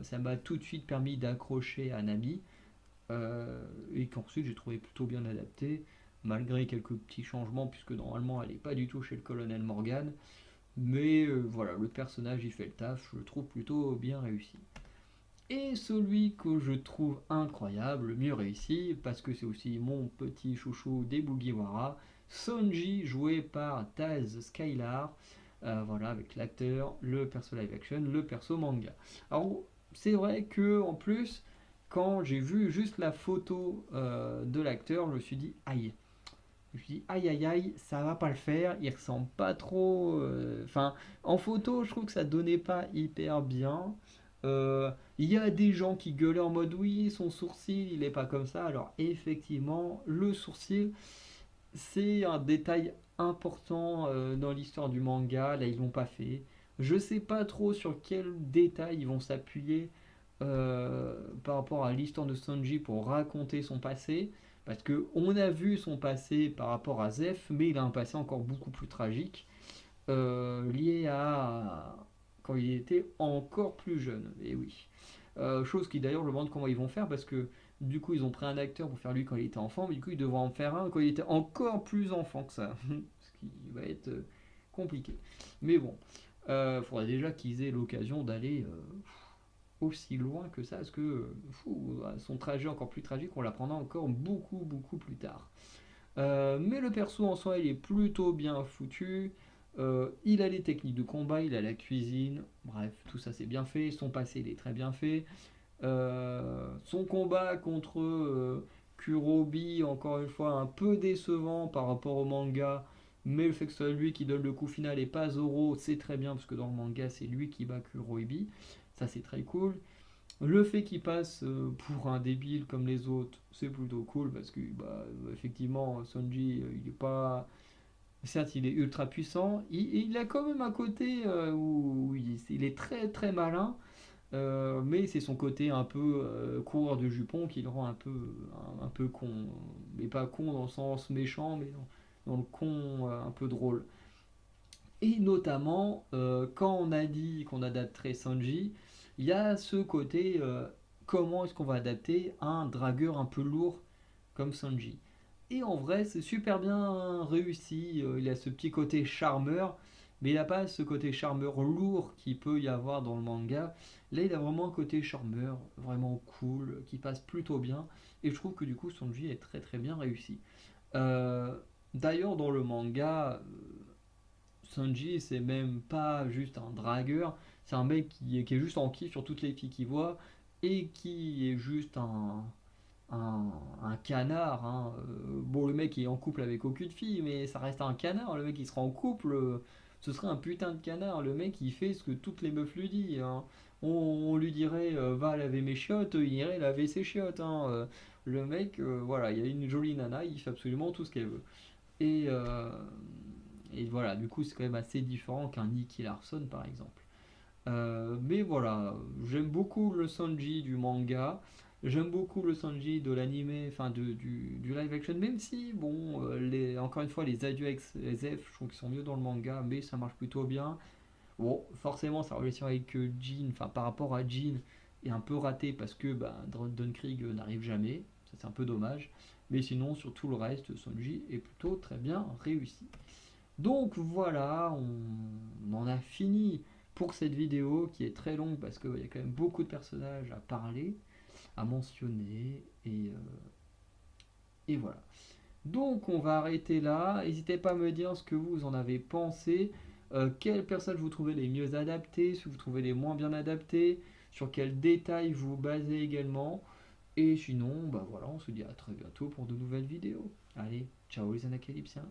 ça m'a tout de suite permis d'accrocher à Nami, et qu'ensuite j'ai trouvé plutôt bien adapté, malgré quelques petits changements, puisque normalement elle n'est pas du tout chez le colonel Morgan. Mais voilà, le personnage il fait le taf, je le trouve plutôt bien réussi. Et celui que je trouve incroyable, le mieux réussi, parce que c'est aussi mon petit chouchou des Mugiwara, Sonji, joué par Taz Skylar, voilà, avec l'acteur, le perso live action, le perso manga. Alors, c'est vrai que en plus, quand j'ai vu juste la photo de l'acteur, je me suis dit aïe. Je me suis dit aïe aïe aïe, ça va pas le faire, il ressemble pas trop. Enfin, en photo, je trouve que ça donnait pas hyper bien. Il y a des gens qui gueulaient en mode oui, son sourcil, il est pas comme ça. Alors, effectivement, le sourcil, c'est un détail important dans l'histoire du manga. Là, ils l'ont pas fait. Je sais pas trop sur quel détail ils vont s'appuyer par rapport à l'histoire de Sanji pour raconter son passé. Parce que on a vu son passé par rapport à Zeph, mais il a un passé encore beaucoup plus tragique, lié à quand il était encore plus jeune. Et oui. Chose qui d'ailleurs je me demande comment ils vont faire parce que du coup ils ont pris un acteur pour faire lui quand il était enfant, mais du coup ils devront en faire un quand il était encore plus enfant que ça. Ce qui va être compliqué. Mais bon, faudrait déjà qu'ils aient l'occasion d'aller aussi loin que ça, parce que son trajet encore plus tragique, on l'apprendra encore beaucoup, beaucoup plus tard. Mais le perso en soi, il est plutôt bien foutu. Il a les techniques de combat, il a la cuisine, bref, tout ça c'est bien fait. Son passé, il est très bien fait. Son combat contre Kurobi, encore une fois, un peu décevant par rapport au manga. Mais le fait que ce soit lui qui donne le coup final et pas Zoro, c'est très bien parce que dans le manga, c'est lui qui bat Kurobi. Ça, c'est très cool. Le fait qu'il passe pour un débile comme les autres, c'est plutôt cool parce que, bah, effectivement, Sanji, il est pas. Certes, il est ultra puissant. Il a quand même un côté où il est très très malin. Mais c'est son côté un peu coureur de jupon qui le rend un peu con. Mais pas con dans le sens méchant, mais dans le con un peu drôle. Et notamment, quand on a dit qu'on adapterait Sanji, il y a ce côté comment est-ce qu'on va adapter un dragueur un peu lourd comme Sanji. Et en vrai, c'est super bien réussi. Il a ce petit côté charmeur, mais il n'a pas ce côté charmeur lourd qu'il peut y avoir dans le manga. Là, il a vraiment un côté charmeur, vraiment cool, qui passe plutôt bien. Et je trouve que du coup, Sanji est très très bien réussi. Euh, D'ailleurs, dans le manga, Sanji, c'est même pas juste un dragueur, c'est un mec qui est juste en kiff sur toutes les filles qu'il voit et qui est juste un canard. Hein. Bon, le mec est en couple avec aucune fille, mais ça reste un canard. Le mec il sera en couple, ce serait un putain de canard. Le mec il fait ce que toutes les meufs lui disent. Hein. On lui dirait va laver mes chiottes, il irait laver ses chiottes. Hein. Le mec, voilà, il y a une jolie nana, il fait absolument tout ce qu'elle veut. Et, euh, et voilà, du coup c'est quand même assez différent qu'un Nicky Larson par exemple. Mais voilà, j'aime beaucoup le Sanji du manga, j'aime beaucoup le Sanji de l'anime, enfin du live action, même si, bon, encore une fois, les adieux SF, je trouve qu'ils sont mieux dans le manga, mais ça marche plutôt bien. Bon, forcément, sa relation avec Jean, enfin par rapport à Jean, est un peu ratée parce que bah, Krieg n'arrive jamais, ça c'est un peu dommage. Mais sinon, sur tout le reste, Sanji est plutôt très bien réussi. Donc voilà, on en a fini pour cette vidéo qui est très longue parce qu'il y a quand même beaucoup de personnages à parler, à mentionner et voilà. Donc on va arrêter là. N'hésitez pas à me dire ce que vous en avez pensé, quels personnages vous trouvez les mieux adaptés, si vous trouvez les moins bien adaptés, sur quels détails vous basez également. Et sinon, bah voilà, on se dit à très bientôt pour de nouvelles vidéos. Allez, ciao les Anacalypsiens.